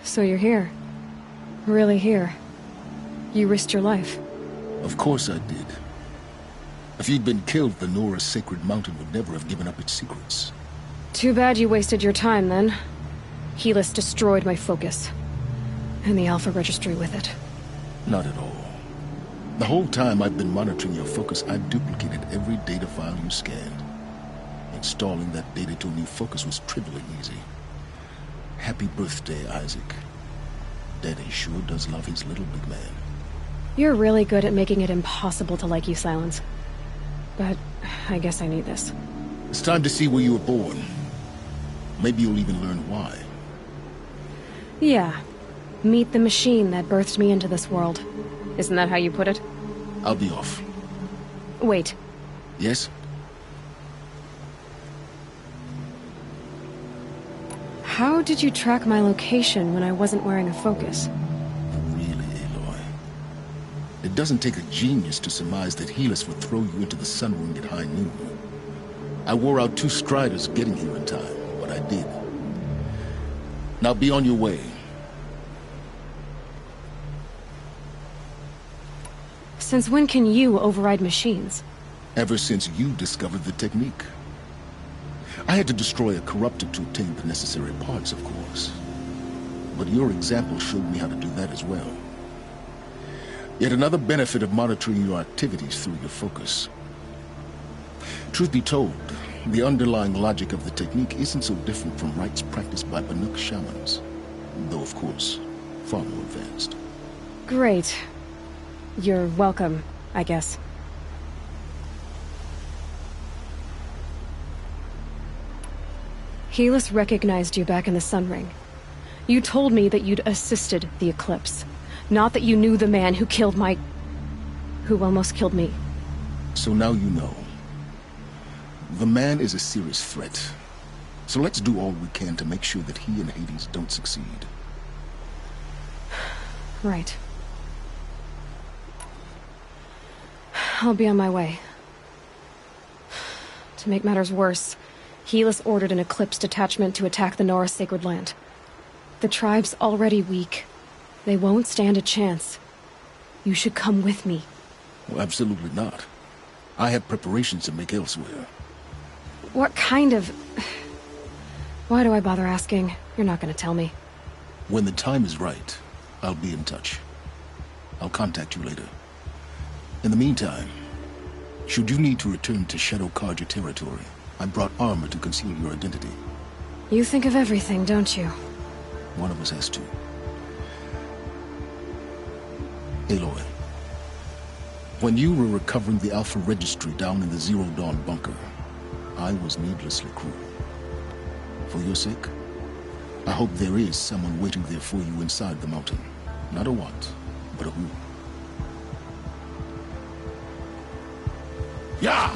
So you're here. Really here. You risked your life. Of course I did. If you'd been killed, the Nora's Sacred Mountain would never have given up its secrets. Too bad you wasted your time, then. Helis destroyed my focus. And the Alpha Registry with it. Not at all. The whole time I've been monitoring your focus, I've duplicated every data file you scanned. Installing that data to a new focus was trivially easy. Happy birthday, Isaac. Daddy sure does love his little big man. You're really good at making it impossible to like you, Silence. But I guess I need this. It's time to see where you were born. Maybe you'll even learn why. Yeah. Meet the machine that birthed me into this world. Isn't that how you put it? I'll be off. Wait. Yes? How did you track my location when I wasn't wearing a focus? Really, Aloy? It doesn't take a genius to surmise that Helis would throw you into the Sun Ring at high noon. I wore out 2 striders getting here in time, but I did. Now be on your way. Since when can you override machines? Ever since you discovered the technique. I had to destroy a corruptor to obtain the necessary parts, of course. But your example showed me how to do that as well. Yet another benefit of monitoring your activities through your focus. Truth be told, the underlying logic of the technique isn't so different from rites practiced by Banuk shamans. Though, of course, far more advanced. Great. You're welcome, I guess. Helis recognized you back in the Sun Ring. You told me that you'd assisted the Eclipse, not that you knew the man who killed who almost killed me. So now you know. The man is a serious threat. So let's do all we can to make sure that he and Hades don't succeed. Right. I'll be on my way. To make matters worse, Helis ordered an Eclipse detachment to attack the Nora Sacred Land. The tribe's already weak. They won't stand a chance. You should come with me. Well, absolutely not. I have preparations to make elsewhere. What kind of... Why do I bother asking? You're not gonna tell me. When the time is right, I'll be in touch. I'll contact you later. In the meantime, should you need to return to Shadow Carja territory, I brought armor to conceal your identity. You think of everything, don't you? One of us has to. Aloy, when you were recovering the Alpha Registry down in the Zero Dawn bunker, I was needlessly cruel. For your sake, I hope there is someone waiting there for you inside the mountain. Not a what, but a who. Yeah!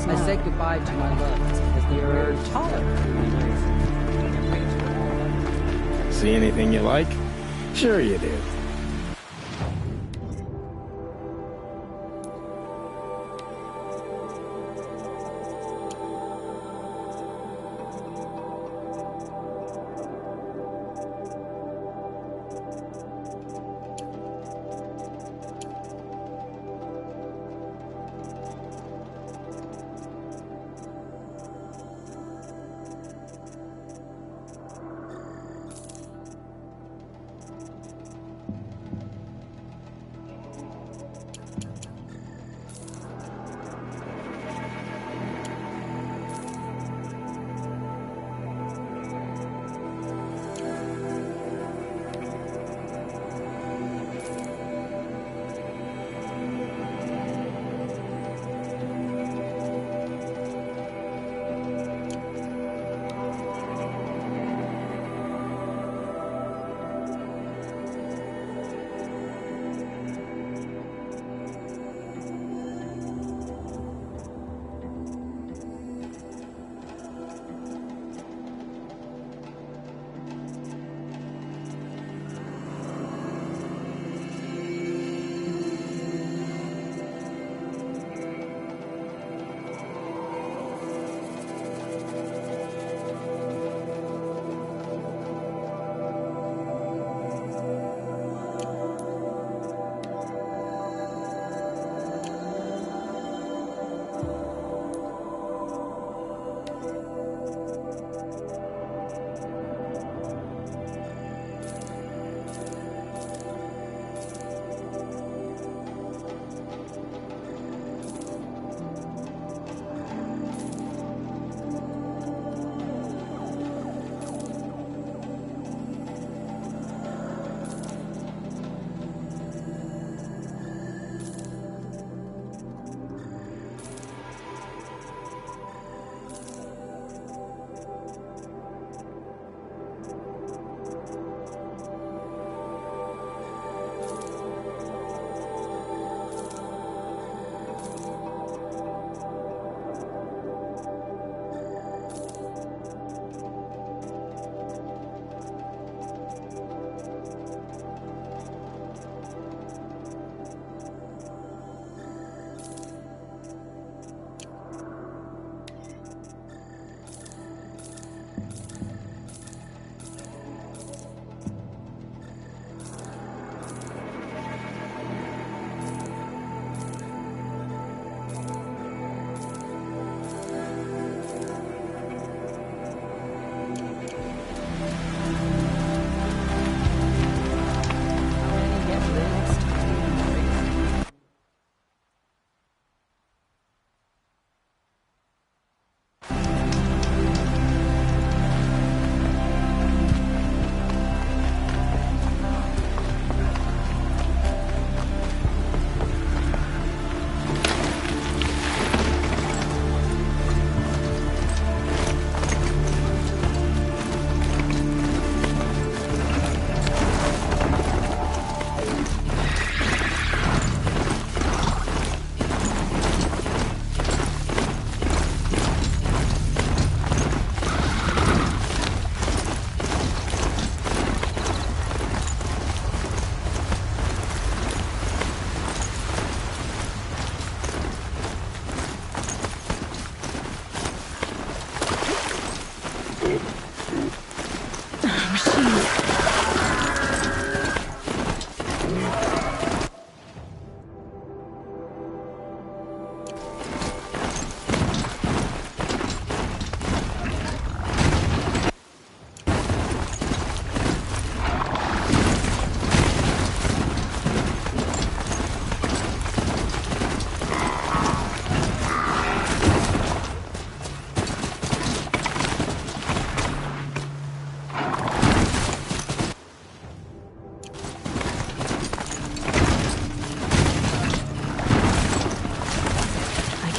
I say goodbye to my love as the urge taller. See anything you like? Sure you do.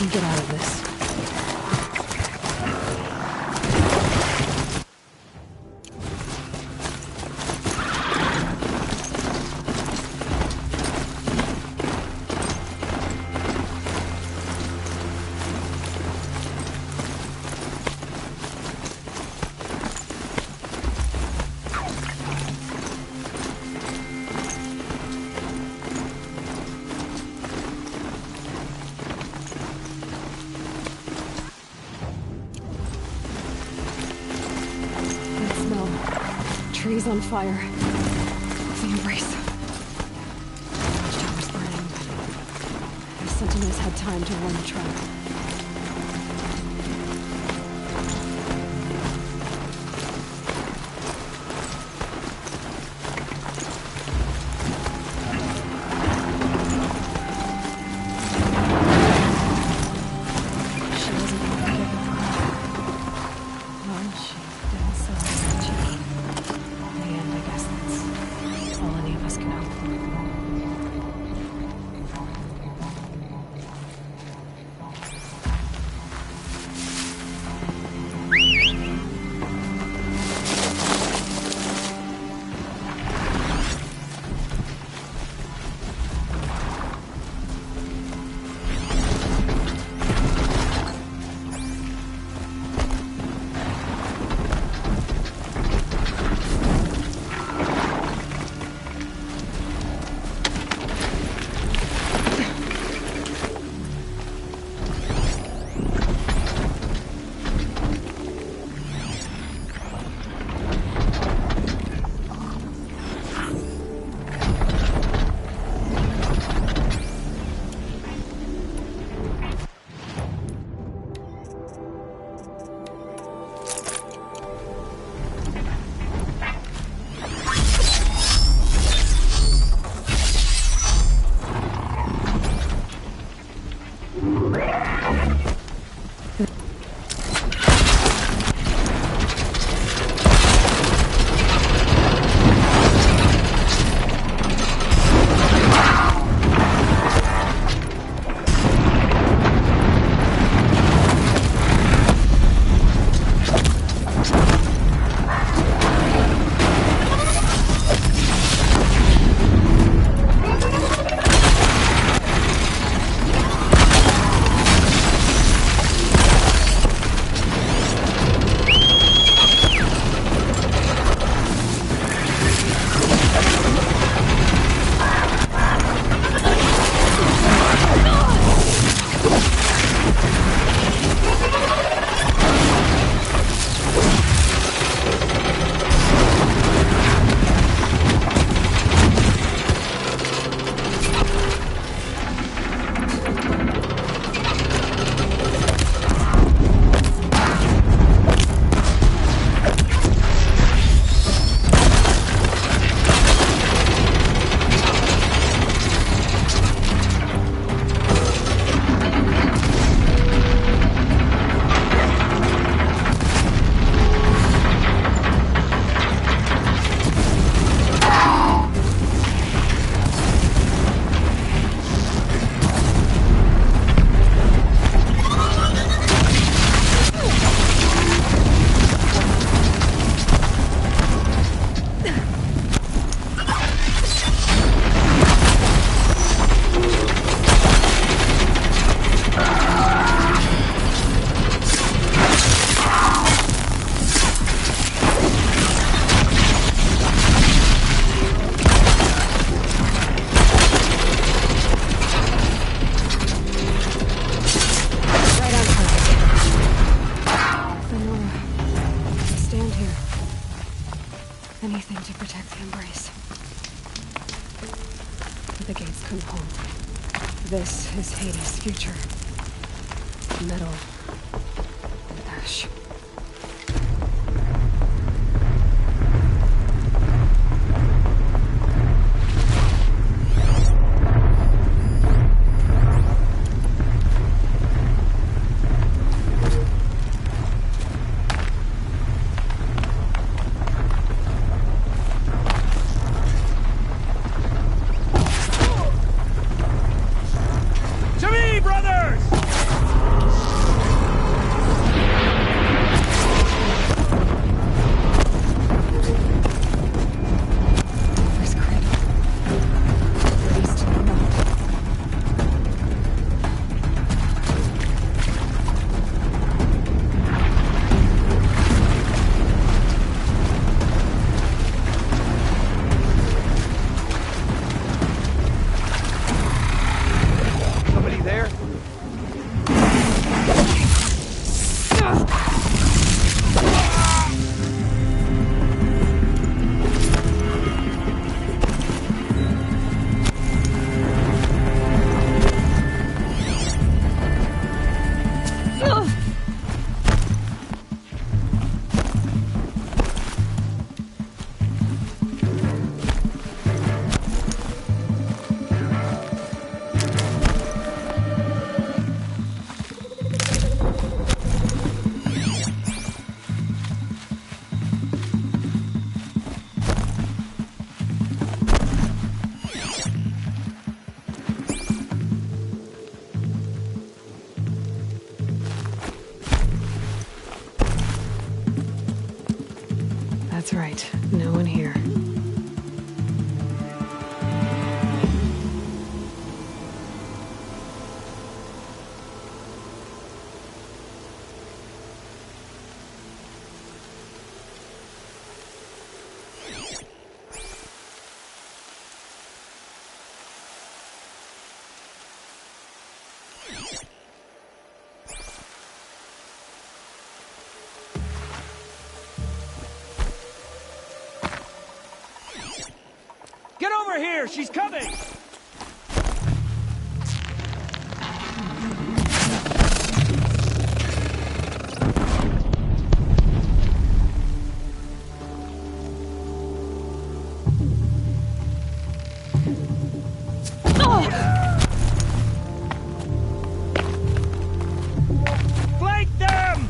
can get out of this. Trees on fire. The embrace. Watchtower's burning, but the Sentinels had time to warn the tribe. She wasn't going to give up. Well, she didn't sell her cheap. In the end, I guess that's all any of us can hope for. The gates couldn't hold. This is Hades' future. Metal and ash. To me, brothers! That's right. No one here. Get over here! She's coming! Flank them!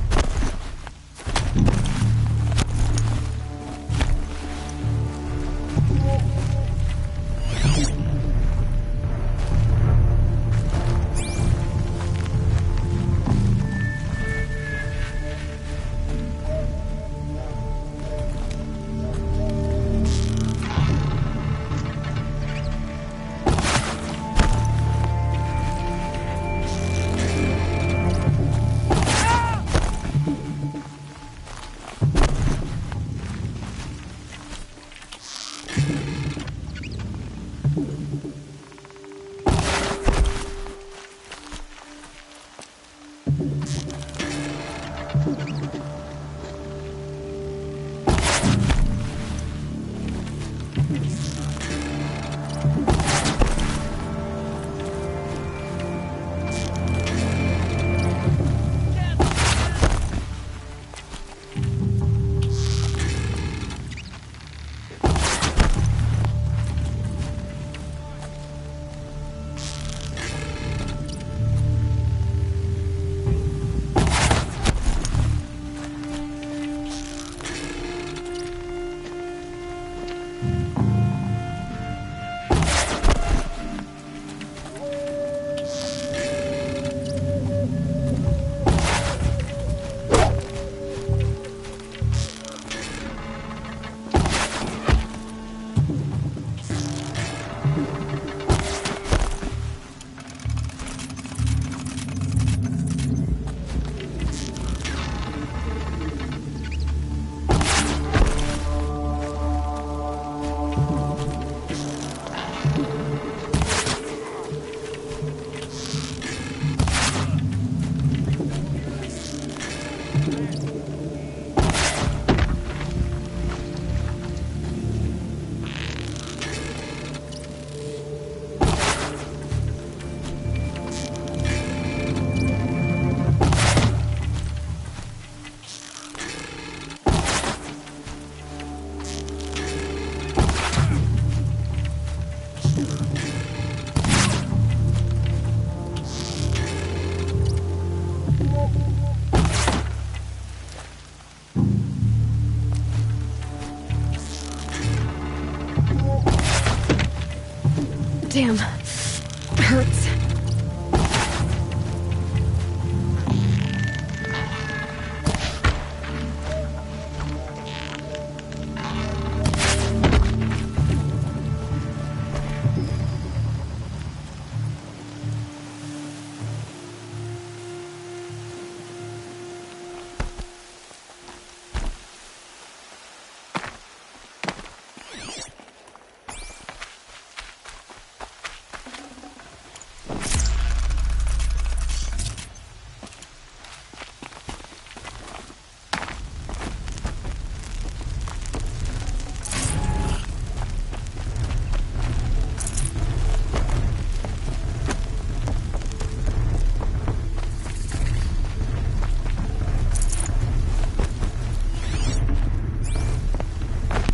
Damn. Hurts.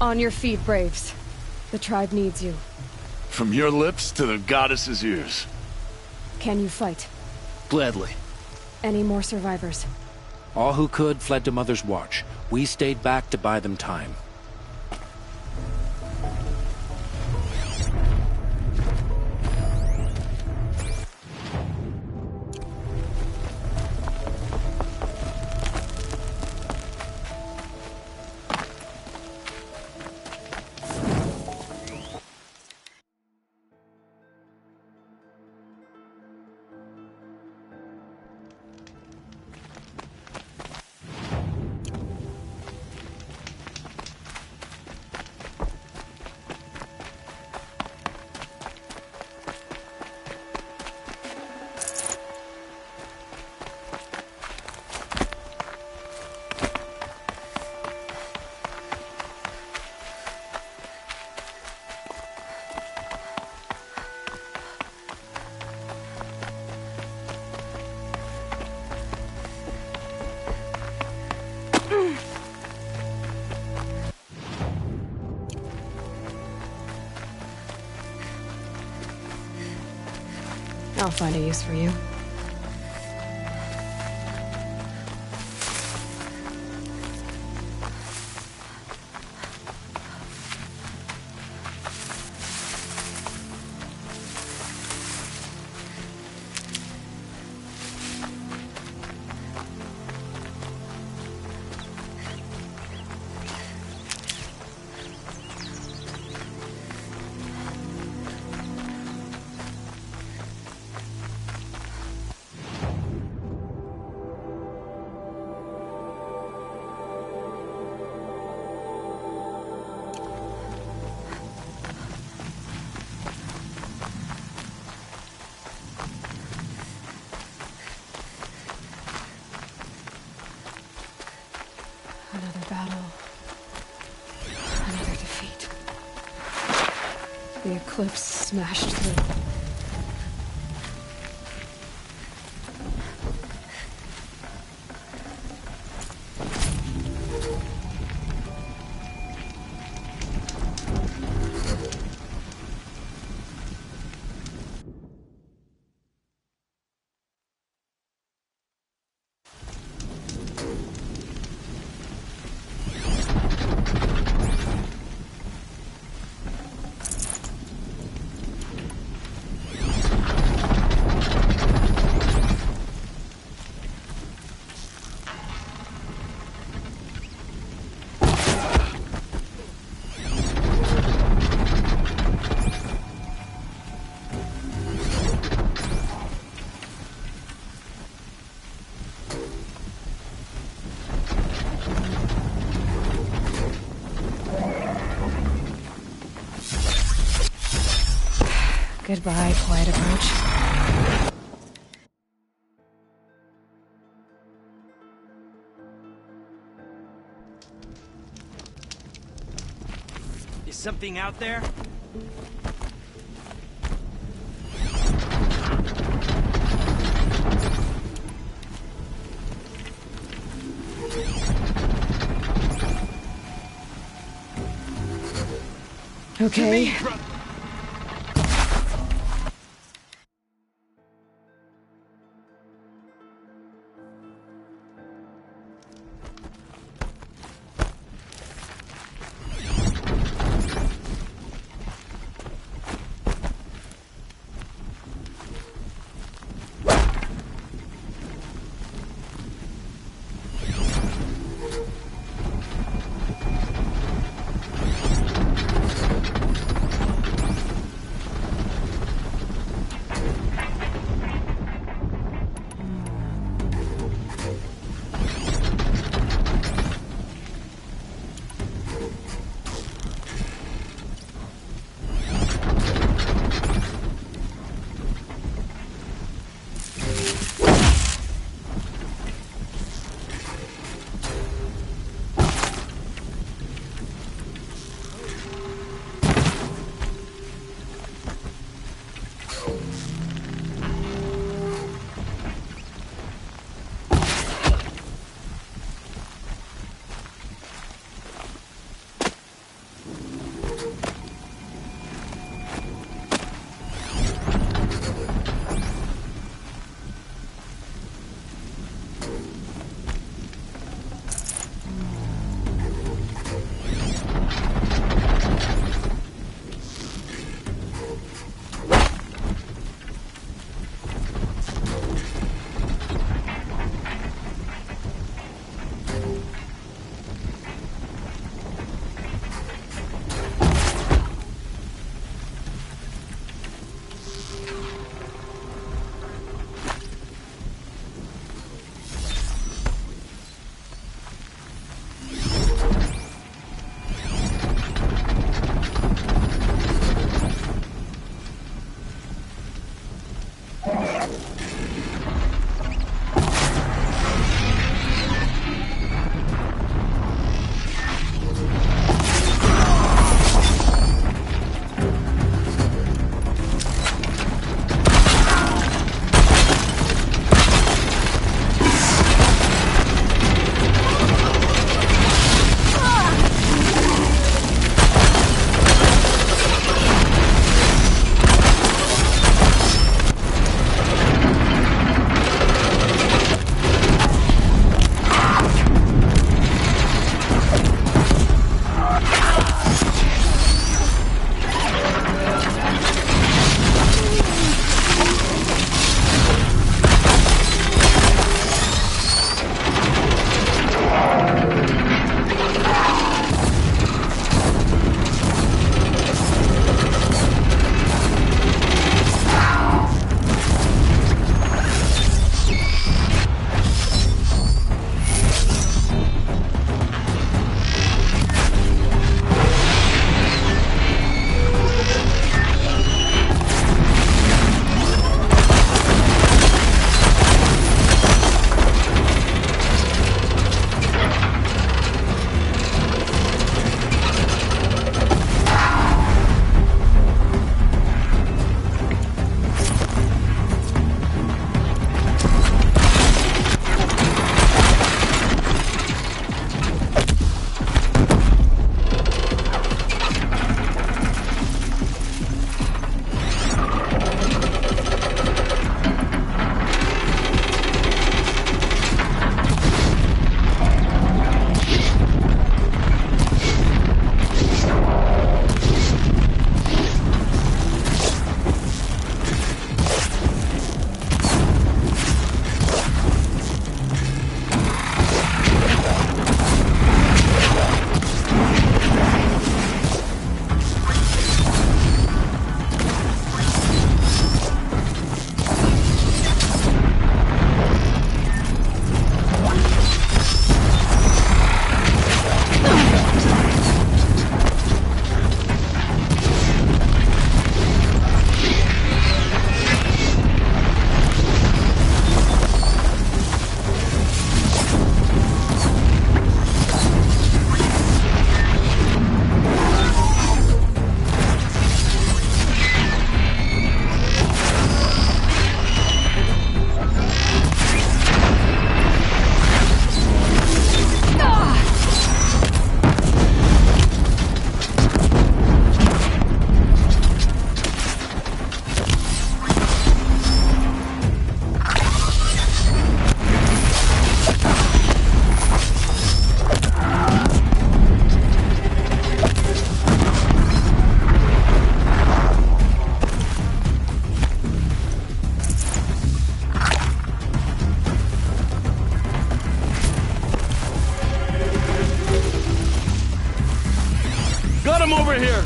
On your feet, Braves. The tribe needs you. From your lips to the goddess's ears. Can you fight? Gladly. Any more survivors? All who could fled to Mother's Watch. We stayed back to buy them time. I'll find a use for you. Another battle. Another defeat. The Eclipse smashed through. Goodbye, quiet approach. Is something out there? Okay. over here!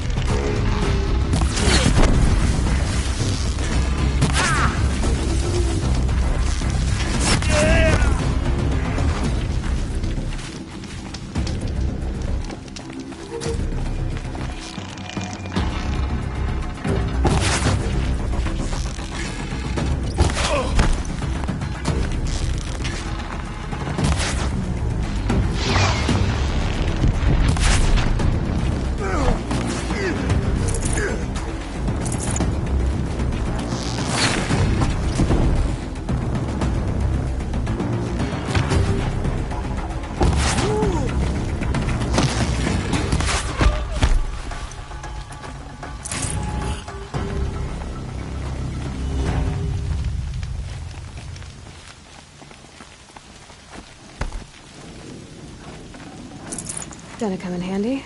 Gonna come in handy.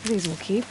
These will keep.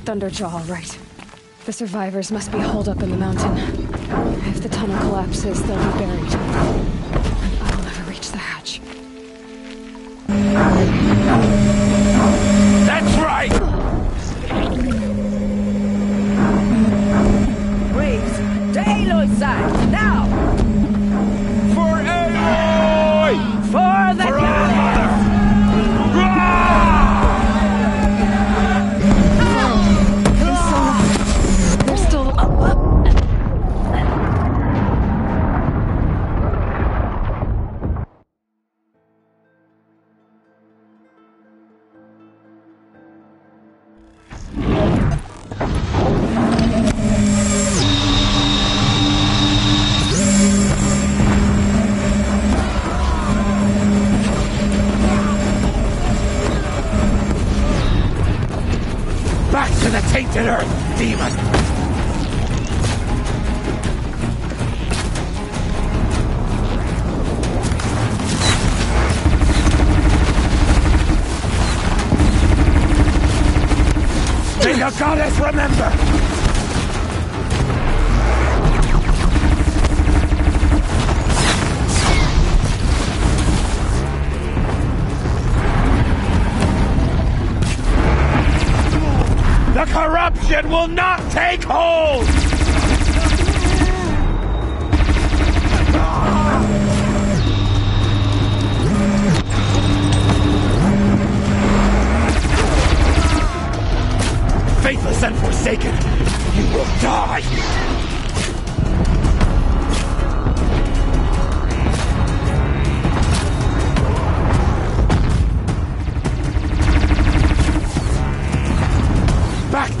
Thunderjaw, all right. The survivors must be holed up in the mountain. If the tunnel collapses, they'll be buried. And I'll never reach the hatch. That's right! Please, to Aloy's side, now! For Aloy! For the goddess! To the tainted earth, demon! May the goddess remember! The corruption will not take hold! Faithless and forsaken, you will die!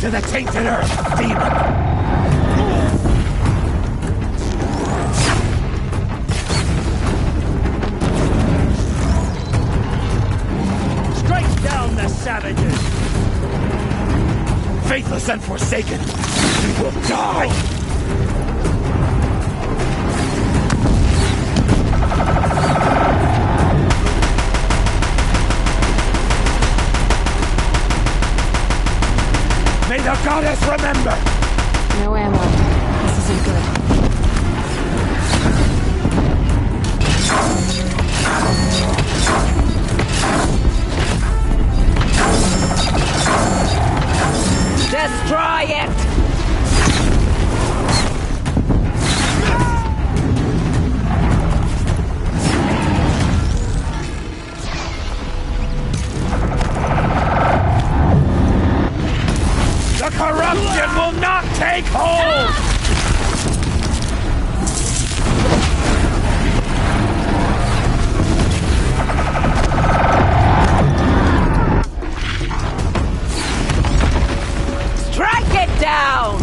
to the tainted earth, demon! Strike down the savages! Faithless and forsaken, you will die! May the goddess remember! No ammo. This isn't good. Destroy it! The corruption will not take hold! Strike it down!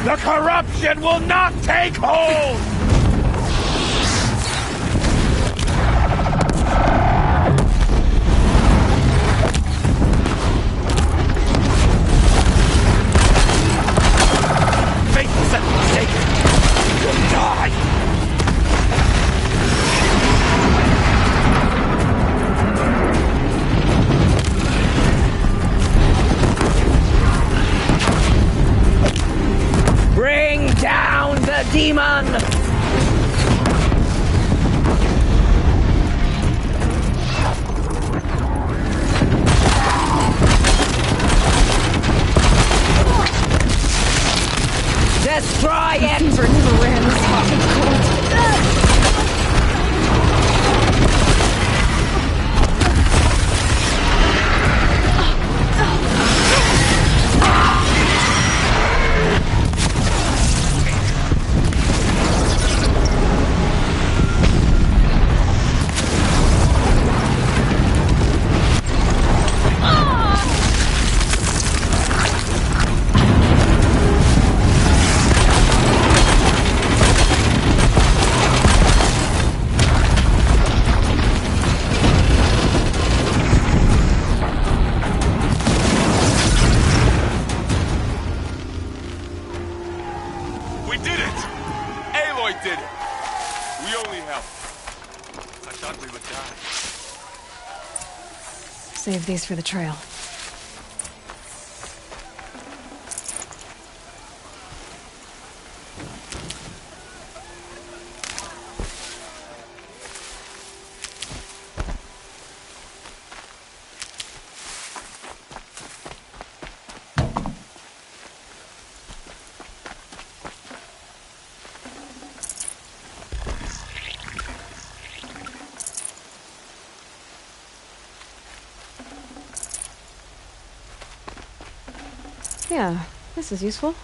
The corruption will not take hold! Faithless and forsaken, you'll die! Bring down the demon! Destroy it! Fever never ran this hot and cold. We did it! Aloy did it! We only helped. I thought we would die. Save these for the trail. Yeah, this is useful.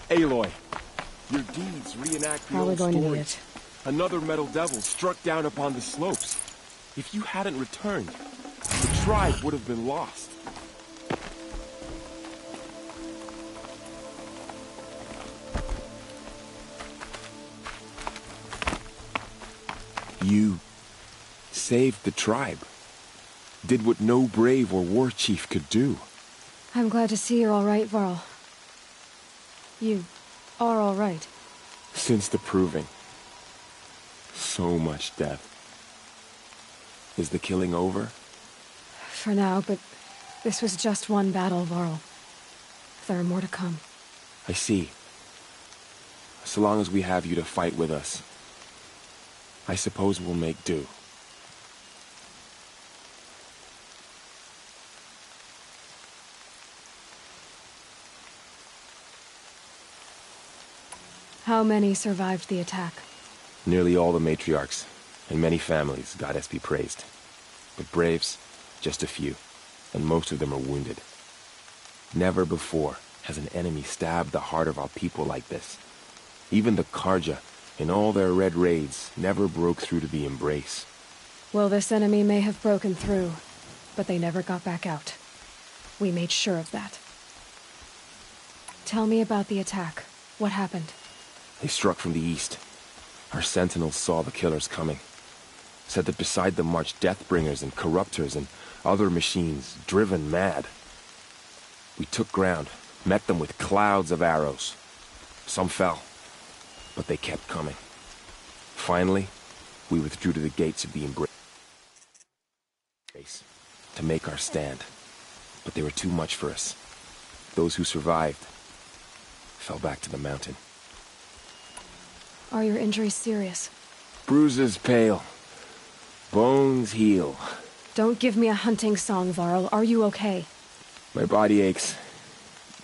Aloy, your deeds reenact the Probably old going to need story. it. Another metal devil struck down upon the slopes. If you hadn't returned, the tribe would have been lost. You saved the tribe. Did what no brave or war chief could do. I'm glad to see you're all right, Varl. You are all right. Since the Proving. So much death. Is the killing over? For now, but this was just one battle, Varl. There are more to come. I see. So long as we have you to fight with us, I suppose we'll make do. How many survived the attack? Nearly all the matriarchs, and many families, goddess be praised. But braves, just a few, and most of them are wounded. Never before has an enemy stabbed the heart of our people like this. Even the Karja, in all their red raids, never broke through to the Embrace. Well, this enemy may have broken through, but they never got back out. We made sure of that. Tell me about the attack. What happened? They struck from the east. Our sentinels saw the killers coming. Said that beside them marched Deathbringers and Corruptors and other machines, driven mad. We took ground, met them with clouds of arrows. Some fell, but they kept coming. Finally, we withdrew to the gates of the Embrace to make our stand. But they were too much for us. Those who survived fell back to the mountain. Are your injuries serious? Bruises pale. Bones heal. Don't give me a hunting song, Varl. Are you okay? My body aches,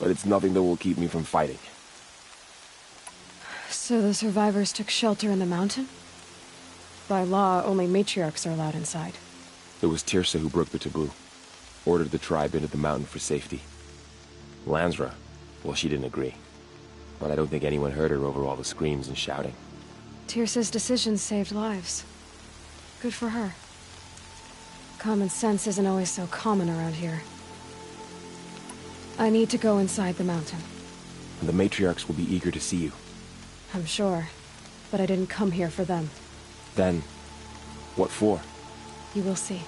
but it's nothing that will keep me from fighting. So the survivors took shelter in the mountain? By law, only matriarchs are allowed inside. It was Tirsa who broke the taboo. Ordered the tribe into the mountain for safety. Lansra, well, she didn't agree. But I don't think anyone heard her over all the screams and shouting. Tirsa's decision saved lives. Good for her. Common sense isn't always so common around here. I need to go inside the mountain. And the matriarchs will be eager to see you. I'm sure, but I didn't come here for them. Then, what for? You will see.